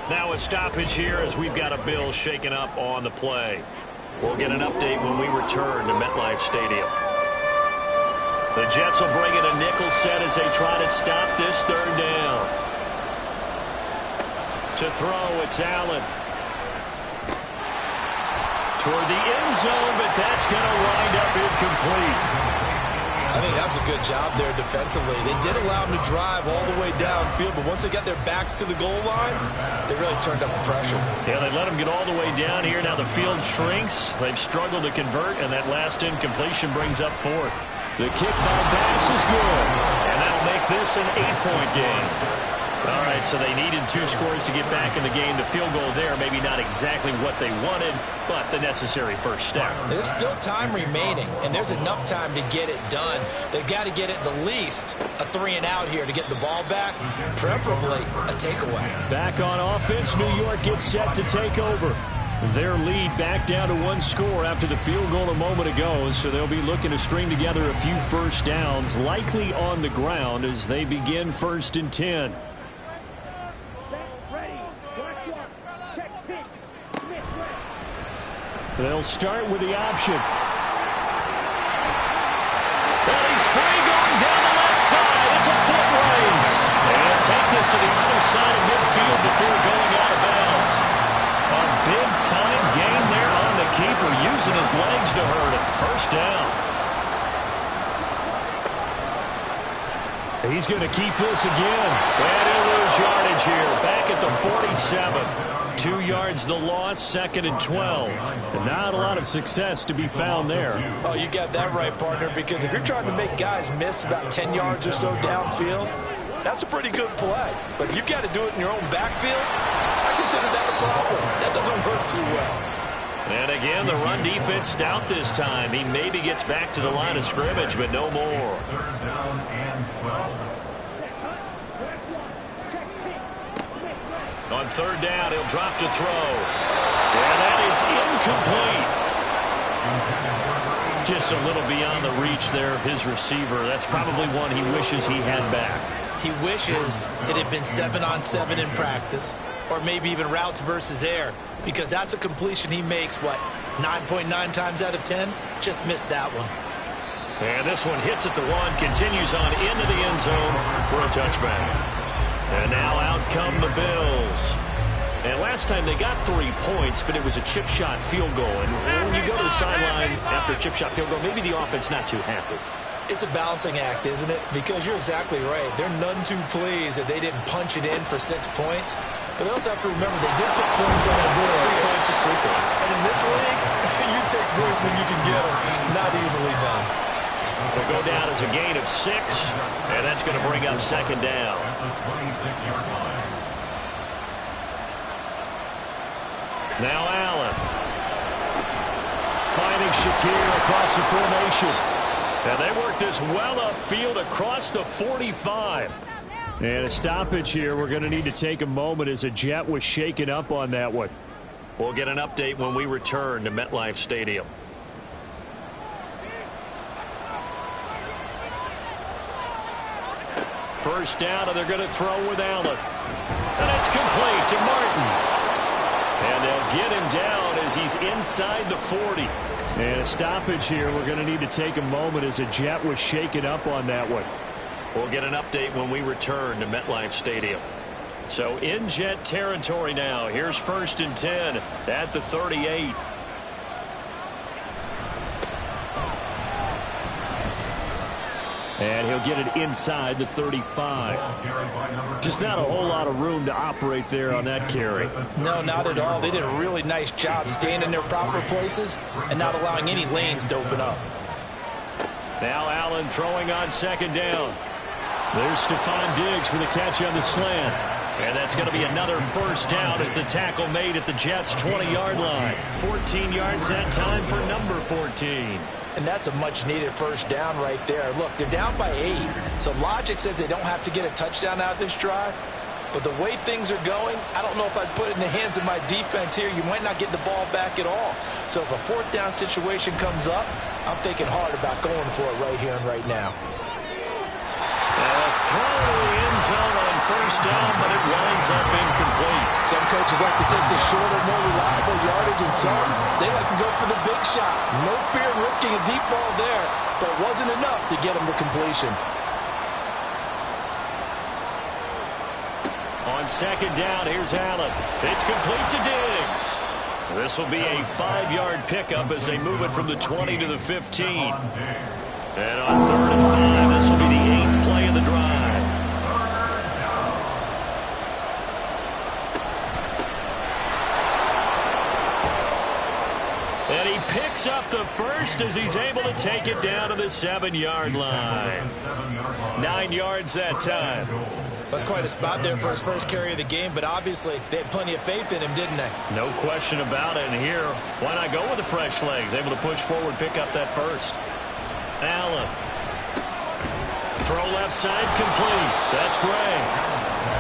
Now a stoppage here as we've got a Bill shaken up on the play. We'll get an update when we return to MetLife Stadium. The Jets will bring in a nickel set as they try to stop this 3rd down. To throw, it's Allen. Toward the end zone, but that's going to wind up incomplete. I think that was a good job there defensively. They did allow him to drive all the way downfield, but once they got their backs to the goal line, they really turned up the pressure. Yeah, they let him get all the way down here. Now the field shrinks. They've struggled to convert, and that last incompletion brings up 4th. The kick by Bass is good, and that'll make this an 8-point game. All right, so they needed 2 scores to get back in the game. The field goal there, maybe not exactly what they wanted, but the necessary first step. There's still time remaining, and there's enough time to get it done. They've got to get it the least a 3-and-out here to get the ball back, preferably a takeaway. Back on offense, New York gets set to take over. Their lead back down to 1 score after the field goal a moment ago, so they'll be looking to string together a few first downs, likely on the ground as they begin 1st and 10. They'll start with the option. And he's free going down the left side. It's a foot race. And take this to the other side of midfield before going out of bounds. A big-time gain there on the keeper, using his legs to hurt him. First down. He's going to keep this again. And he'll lose yardage here. Back at the 47. 2 yards the loss, 2nd and 12. And not a lot of success to be found there. Oh, you got that right, partner, because if you're trying to make guys miss about 10 yards or so downfield, that's a pretty good play. But if you've got to do it in your own backfield, I consider that a problem. That doesn't work too well. And again, the run defense stout this time. He maybe gets back to the line of scrimmage, but no more. 3rd down and 12. On 3rd down, he'll drop to throw. And that is incomplete. Just a little beyond the reach there of his receiver. That's probably one he wishes he had back. He wishes it had been 7-on-7 in practice, or maybe even routes versus air, because that's a completion he makes, 9.9 times out of 10? Just missed that one. And this one hits at the 1, continues on into the end zone for a touchback. And now out come the Bills. And last time they got 3 points, but it was a chip shot field goal. And when you go to the sideline after a chip shot field goal, maybe the offense not too happy. It's a balancing act, isn't it? Because you're exactly right. They're none too pleased that they didn't punch it in for 6 points. But they also have to remember they did put points on the board. 3 points is 3 points. And in this league, you take points when you can get them. Not easily done. Will go down as a gain of 6, and that's going to bring up 2nd down. Now Allen. Finding Shakir across the formation. And they work this well upfield across the 45. And a stoppage here. We're going to need to take a moment as a Jet was shaken up on that one. We'll get an update when we return to MetLife Stadium. First down, and they're going to throw with Allen. And it's complete to Martin. And they'll get him down as he's inside the 40. And a stoppage here. We're going to need to take a moment as a Jet was shaken up on that one. We'll get an update when we return to MetLife Stadium. So in Jet territory now. Here's 1st and 10 at the 38. And he'll get it inside the 35. Just not a whole lot of room to operate there on that carry. No, not at all. They did a really nice job staying in their proper places and not allowing any lanes to open up. Now Allen throwing on 2nd down. There's Stephon Diggs for the catch on the slant. And that's going to be another 1st down as the tackle made at the Jets' 20-yard line. 14 yards that time for number 14. And that's a much-needed 1st down right there. Look, they're down by 8. So logic says they don't have to get a touchdown out of this drive. But the way things are going, I don't know if I'd put it in the hands of my defense here. You might not get the ball back at all. So if a 4th down situation comes up, I'm thinking hard about going for it right here and right now. A throw to the end zone on 1st down, but it winds up incomplete. Some coaches like to take the shorter, more reliable yardage, and some they like to go for the big shot. No fear in risking a deep ball there, but it wasn't enough to get him to completion. On 2nd down, here's Allen. It's complete to Diggs. This will be a 5-yard pickup as they move it from the 20 to the 15. And on 3rd and 5, this will be the 8th play of the drive. And he picks up the 1st as he's able to take it down to the 7-yard line. 9 yards that time. That's quite a spot there for his first carry of the game, but obviously they had plenty of faith in him, didn't they? No question about it. And here, why not go with the fresh legs? Able to push forward, pick up that 1st. Allen. Throw left side complete. That's Gray.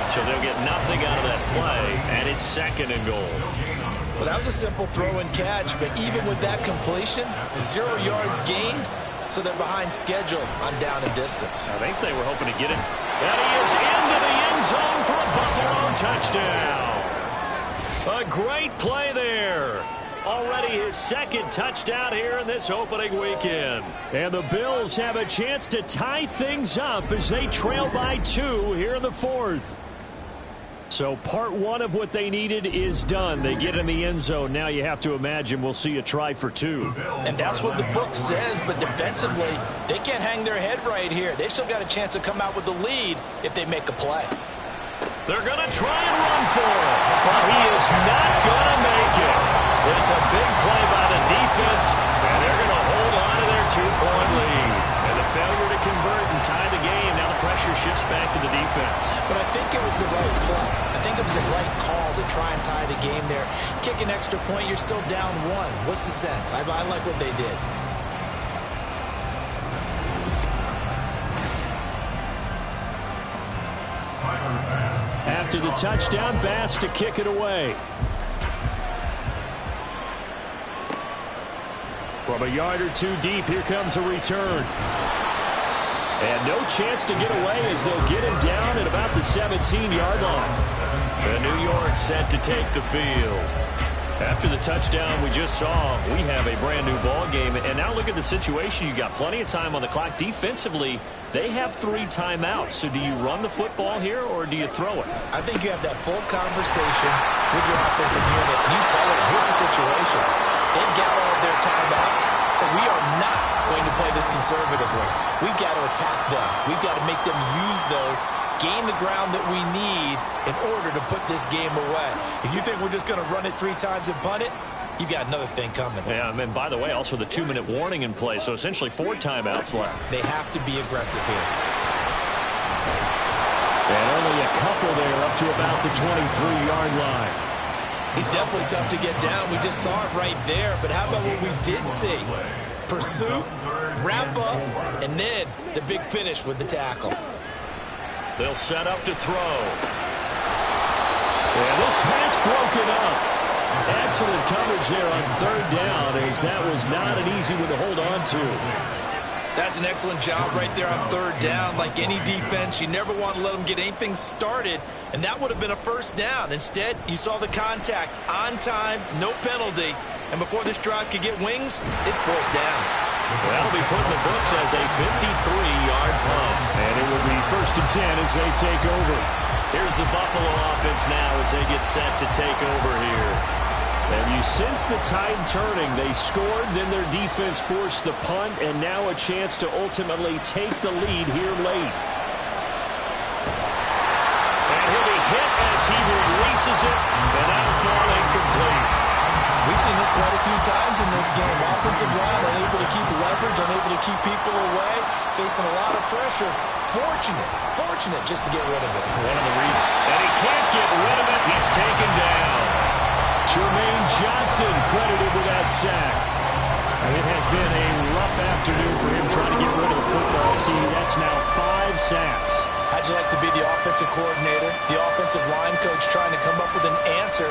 So they'll get nothing out of that play, and it's 2nd and goal. Well, that was a simple throw and catch, but even with that completion, 0 yards gained, so they're behind schedule on down and distance. I think they were hoping to get it. And he is into the end zone for a Buffalo touchdown. A great play there. Already his 2nd touchdown here in this opening weekend. And the Bills have a chance to tie things up as they trail by 2 here in the 4th. So part 1 of what they needed is done. They get in the end zone. Now you have to imagine we'll see a try for 2. And that's what the book says, but defensively, they can't hang their head right here. They've still got a chance to come out with the lead if they make a play. They're going to try and run for it, but he is not going to make it. It's a big play by the defense, and they're going to hold on to their 2-point lead. And the failure to convert and tie the game, now the pressure shifts back to the defense. But I think it was the right play. I think it was the right call to try and tie the game there. Kick an extra point, you're still down 1. What's the sense? I like what they did. After the touchdown, Bass to kick it away. From a yard or 2 deep, here comes a return. And no chance to get away as they'll get him down at about the 17-yard line. And New York set to take the field. After the touchdown we just saw, we have a brand new ball game. And now look at the situation. You got plenty of time on the clock. Defensively, they have 3 timeouts. So do you run the football here or do you throw it? I think you have that full conversation with your offensive unit. And you tell them, here's the situation. They've got all of their timeouts, so we are not going to play this conservatively. We've got to attack them. We've got to make them use those, gain the ground that we need in order to put this game away. If you think we're just going to run it 3 times and punt it, you've got another thing coming. Yeah, and by the way, also the 2-minute warning in play, so essentially 4 timeouts left. They have to be aggressive here. And only a couple there up to about the 23-yard line. He's definitely tough to get down. We just saw it right there. But how about what we did see? Pursuit, wrap up, and then the big finish with the tackle. They'll set up to throw. And this pass broken up. Excellent coverage there on 3rd down, as that was not an easy one to hold on to. That's an excellent job right there on 3rd down. Like any defense, you never want to let them get anything started, and that would have been a 1st down. Instead, you saw the contact on time, no penalty, and before this drive could get wings, it's 4th down. That'll be put in the books as a 53-yard punt. And it will be 1st and 10 as they take over. Here's the Buffalo offense now as they get set to take over here. And you sense the tide turning. They scored, then their defense forced the punt, and now a chance to ultimately take the lead here late. And he'll be hit as he releases it, and that'll fall incomplete. We've seen this quite a few times in this game. Offensive line unable to keep leverage, unable to keep people away, facing a lot of pressure. Fortunate just to get rid of it. One of the read. And he can't get rid of it. He's taken down. Jermaine Johnson credited with that sack. It has been a rough afternoon for him trying to get rid of the football. See, that's now 5 sacks. How'd you like to be the offensive coordinator, the offensive line coach trying to come up with an answer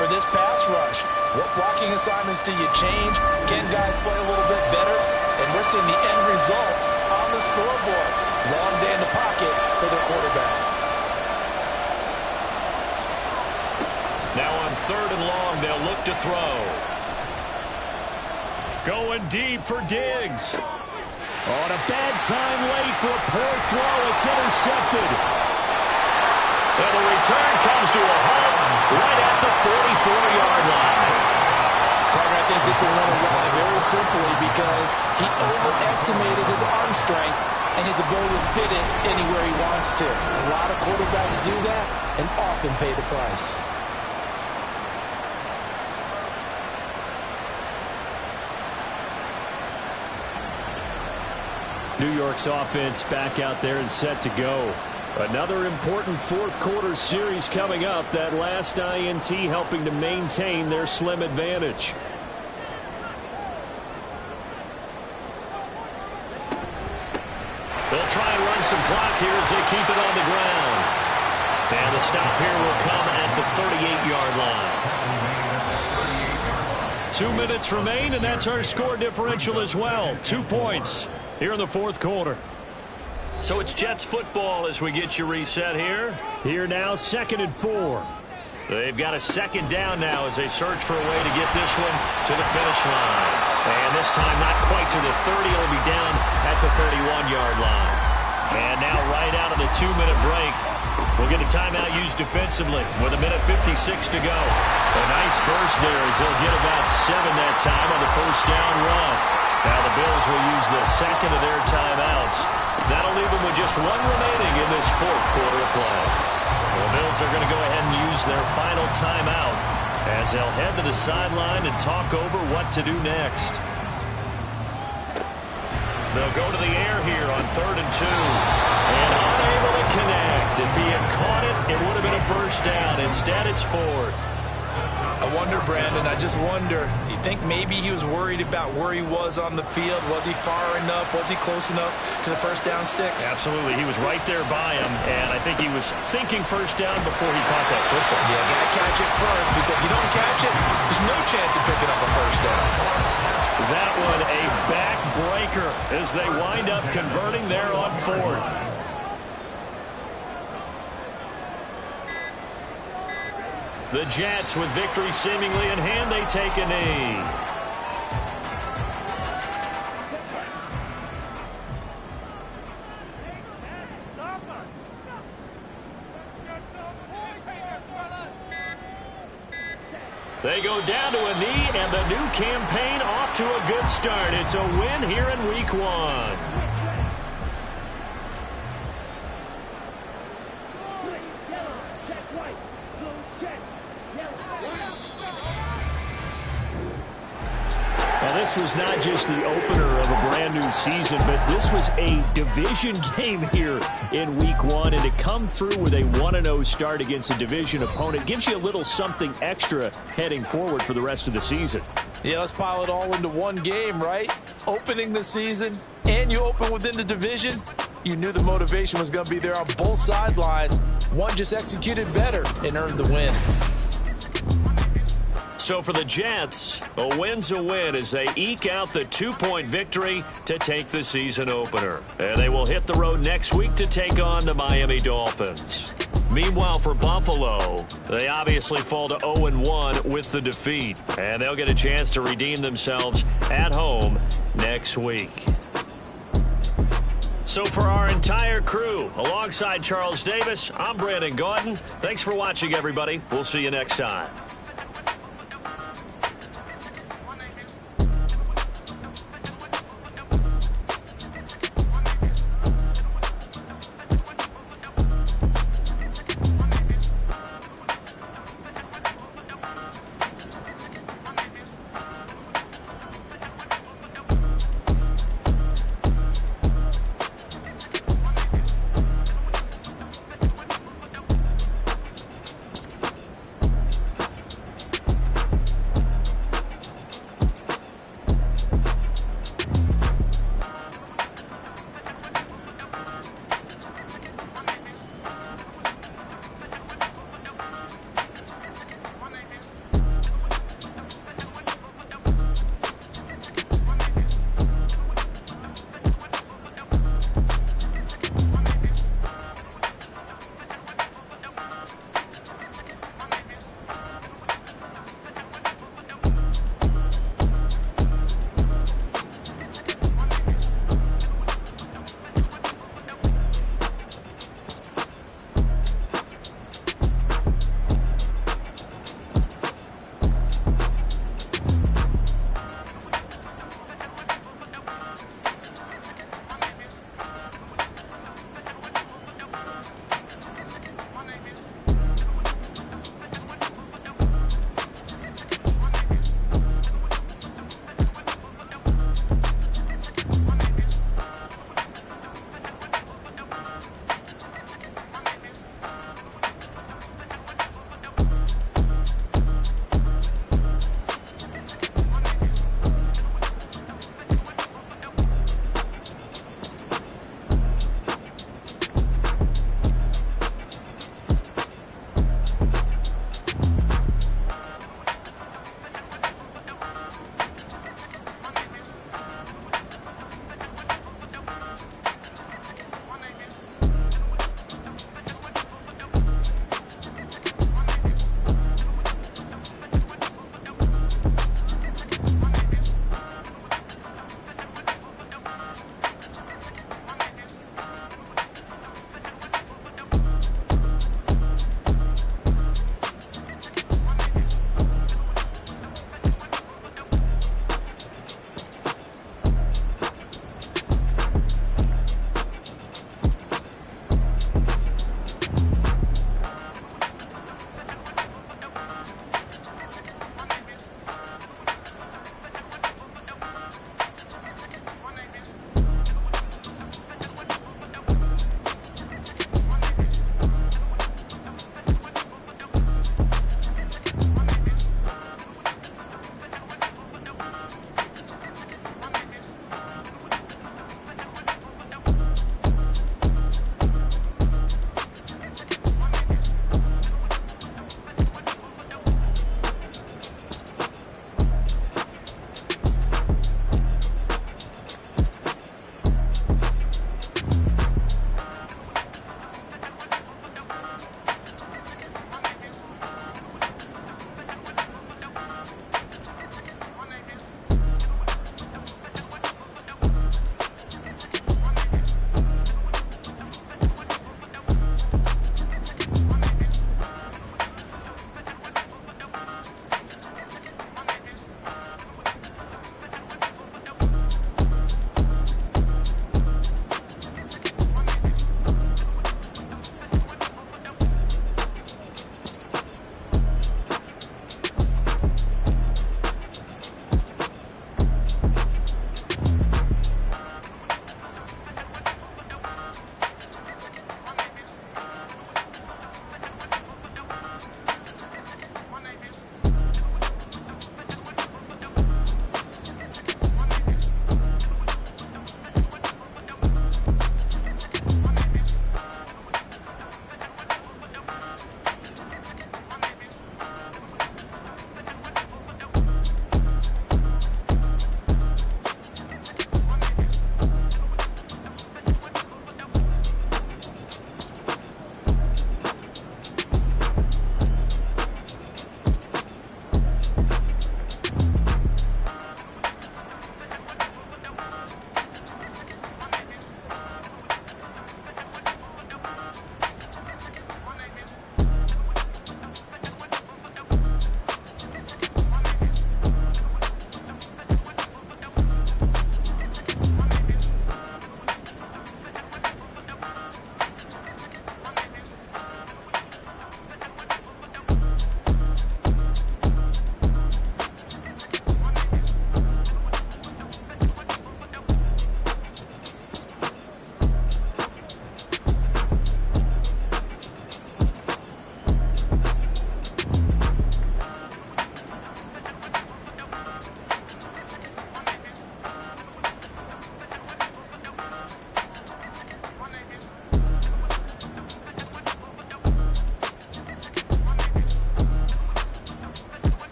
for this pass rush? What blocking assignments do you change? Can guys play a little bit better? And we're seeing the end result on the scoreboard. Long day in the pocket for their quarterback. Now on 3rd and long, they'll look to throw. Going deep for Diggs. On a bad time late for a poor throw. It's intercepted. And the return comes to a halt right at the 44-yard line. Carter, I think this will run away very simply because he overestimated his arm strength and his ability to fit it anywhere he wants to. A lot of quarterbacks do that and often pay the price. New York's offense back out there and set to go. Another important 4th quarter series coming up. That last INT helping to maintain their slim advantage. They'll try and run some clock here as they keep it on the ground. And the stop here will come at the 38-yard line. 2 minutes remain, and that's our score differential as well. 2 points here in the 4th quarter. So it's Jets football as we get you reset here. Here now, 2nd and 4. They've got a 2nd down now as they search for a way to get this one to the finish line. And this time not quite to the 30. It'll be down at the 31-yard line. And now right out of the 2-minute break, we'll get a timeout used defensively with 1:56 to go. A nice burst there as they'll get about 7 that time on the 1st down run. Now the Bills will use the 2nd of their timeouts. That'll leave them with just 1 remaining in this 4th quarter of play. The Bills are going to go ahead and use their final timeout as they'll head to the sideline and talk over what to do next. They'll go to the air here on 3rd and 2. And unable to connect. If he had caught it, it would have been a 1st down. Instead, it's 4th. I wonder, Brandon, I just wonder, you think maybe he was worried about where he was on the field? Was he far enough? Was he close enough to the 1st down sticks? Absolutely. He was right there by him, and I think he was thinking 1st down before he caught that football. Yeah, got to catch it first, because if you don't catch it, there's no chance of picking up a 1st down. That one a backbreaker as they wind up converting there on 4th. The Jets, with victory seemingly in hand, they take a knee. They go down to a knee, and the new campaign off to a good start. It's a win here in Week 1. Now, this was not just the opener of a brand new season, but this was a division game here in Week 1. And to come through with a 1-0 start against a division opponent gives you a little something extra heading forward for the rest of the season. Yeah, let's pile it all into one game, right? Opening the season, and you open within the division. You knew the motivation was going to be there on both sidelines. One just executed better and earned the win. So for the Jets, a win's a win as they eke out the 2-point victory to take the season opener. And they will hit the road next week to take on the Miami Dolphins. Meanwhile, for Buffalo, they obviously fall to 0-1 with the defeat. And they'll get a chance to redeem themselves at home next week. So for our entire crew, alongside Charles Davis, I'm Brandon Gaudin. Thanks for watching, everybody. We'll see you next time.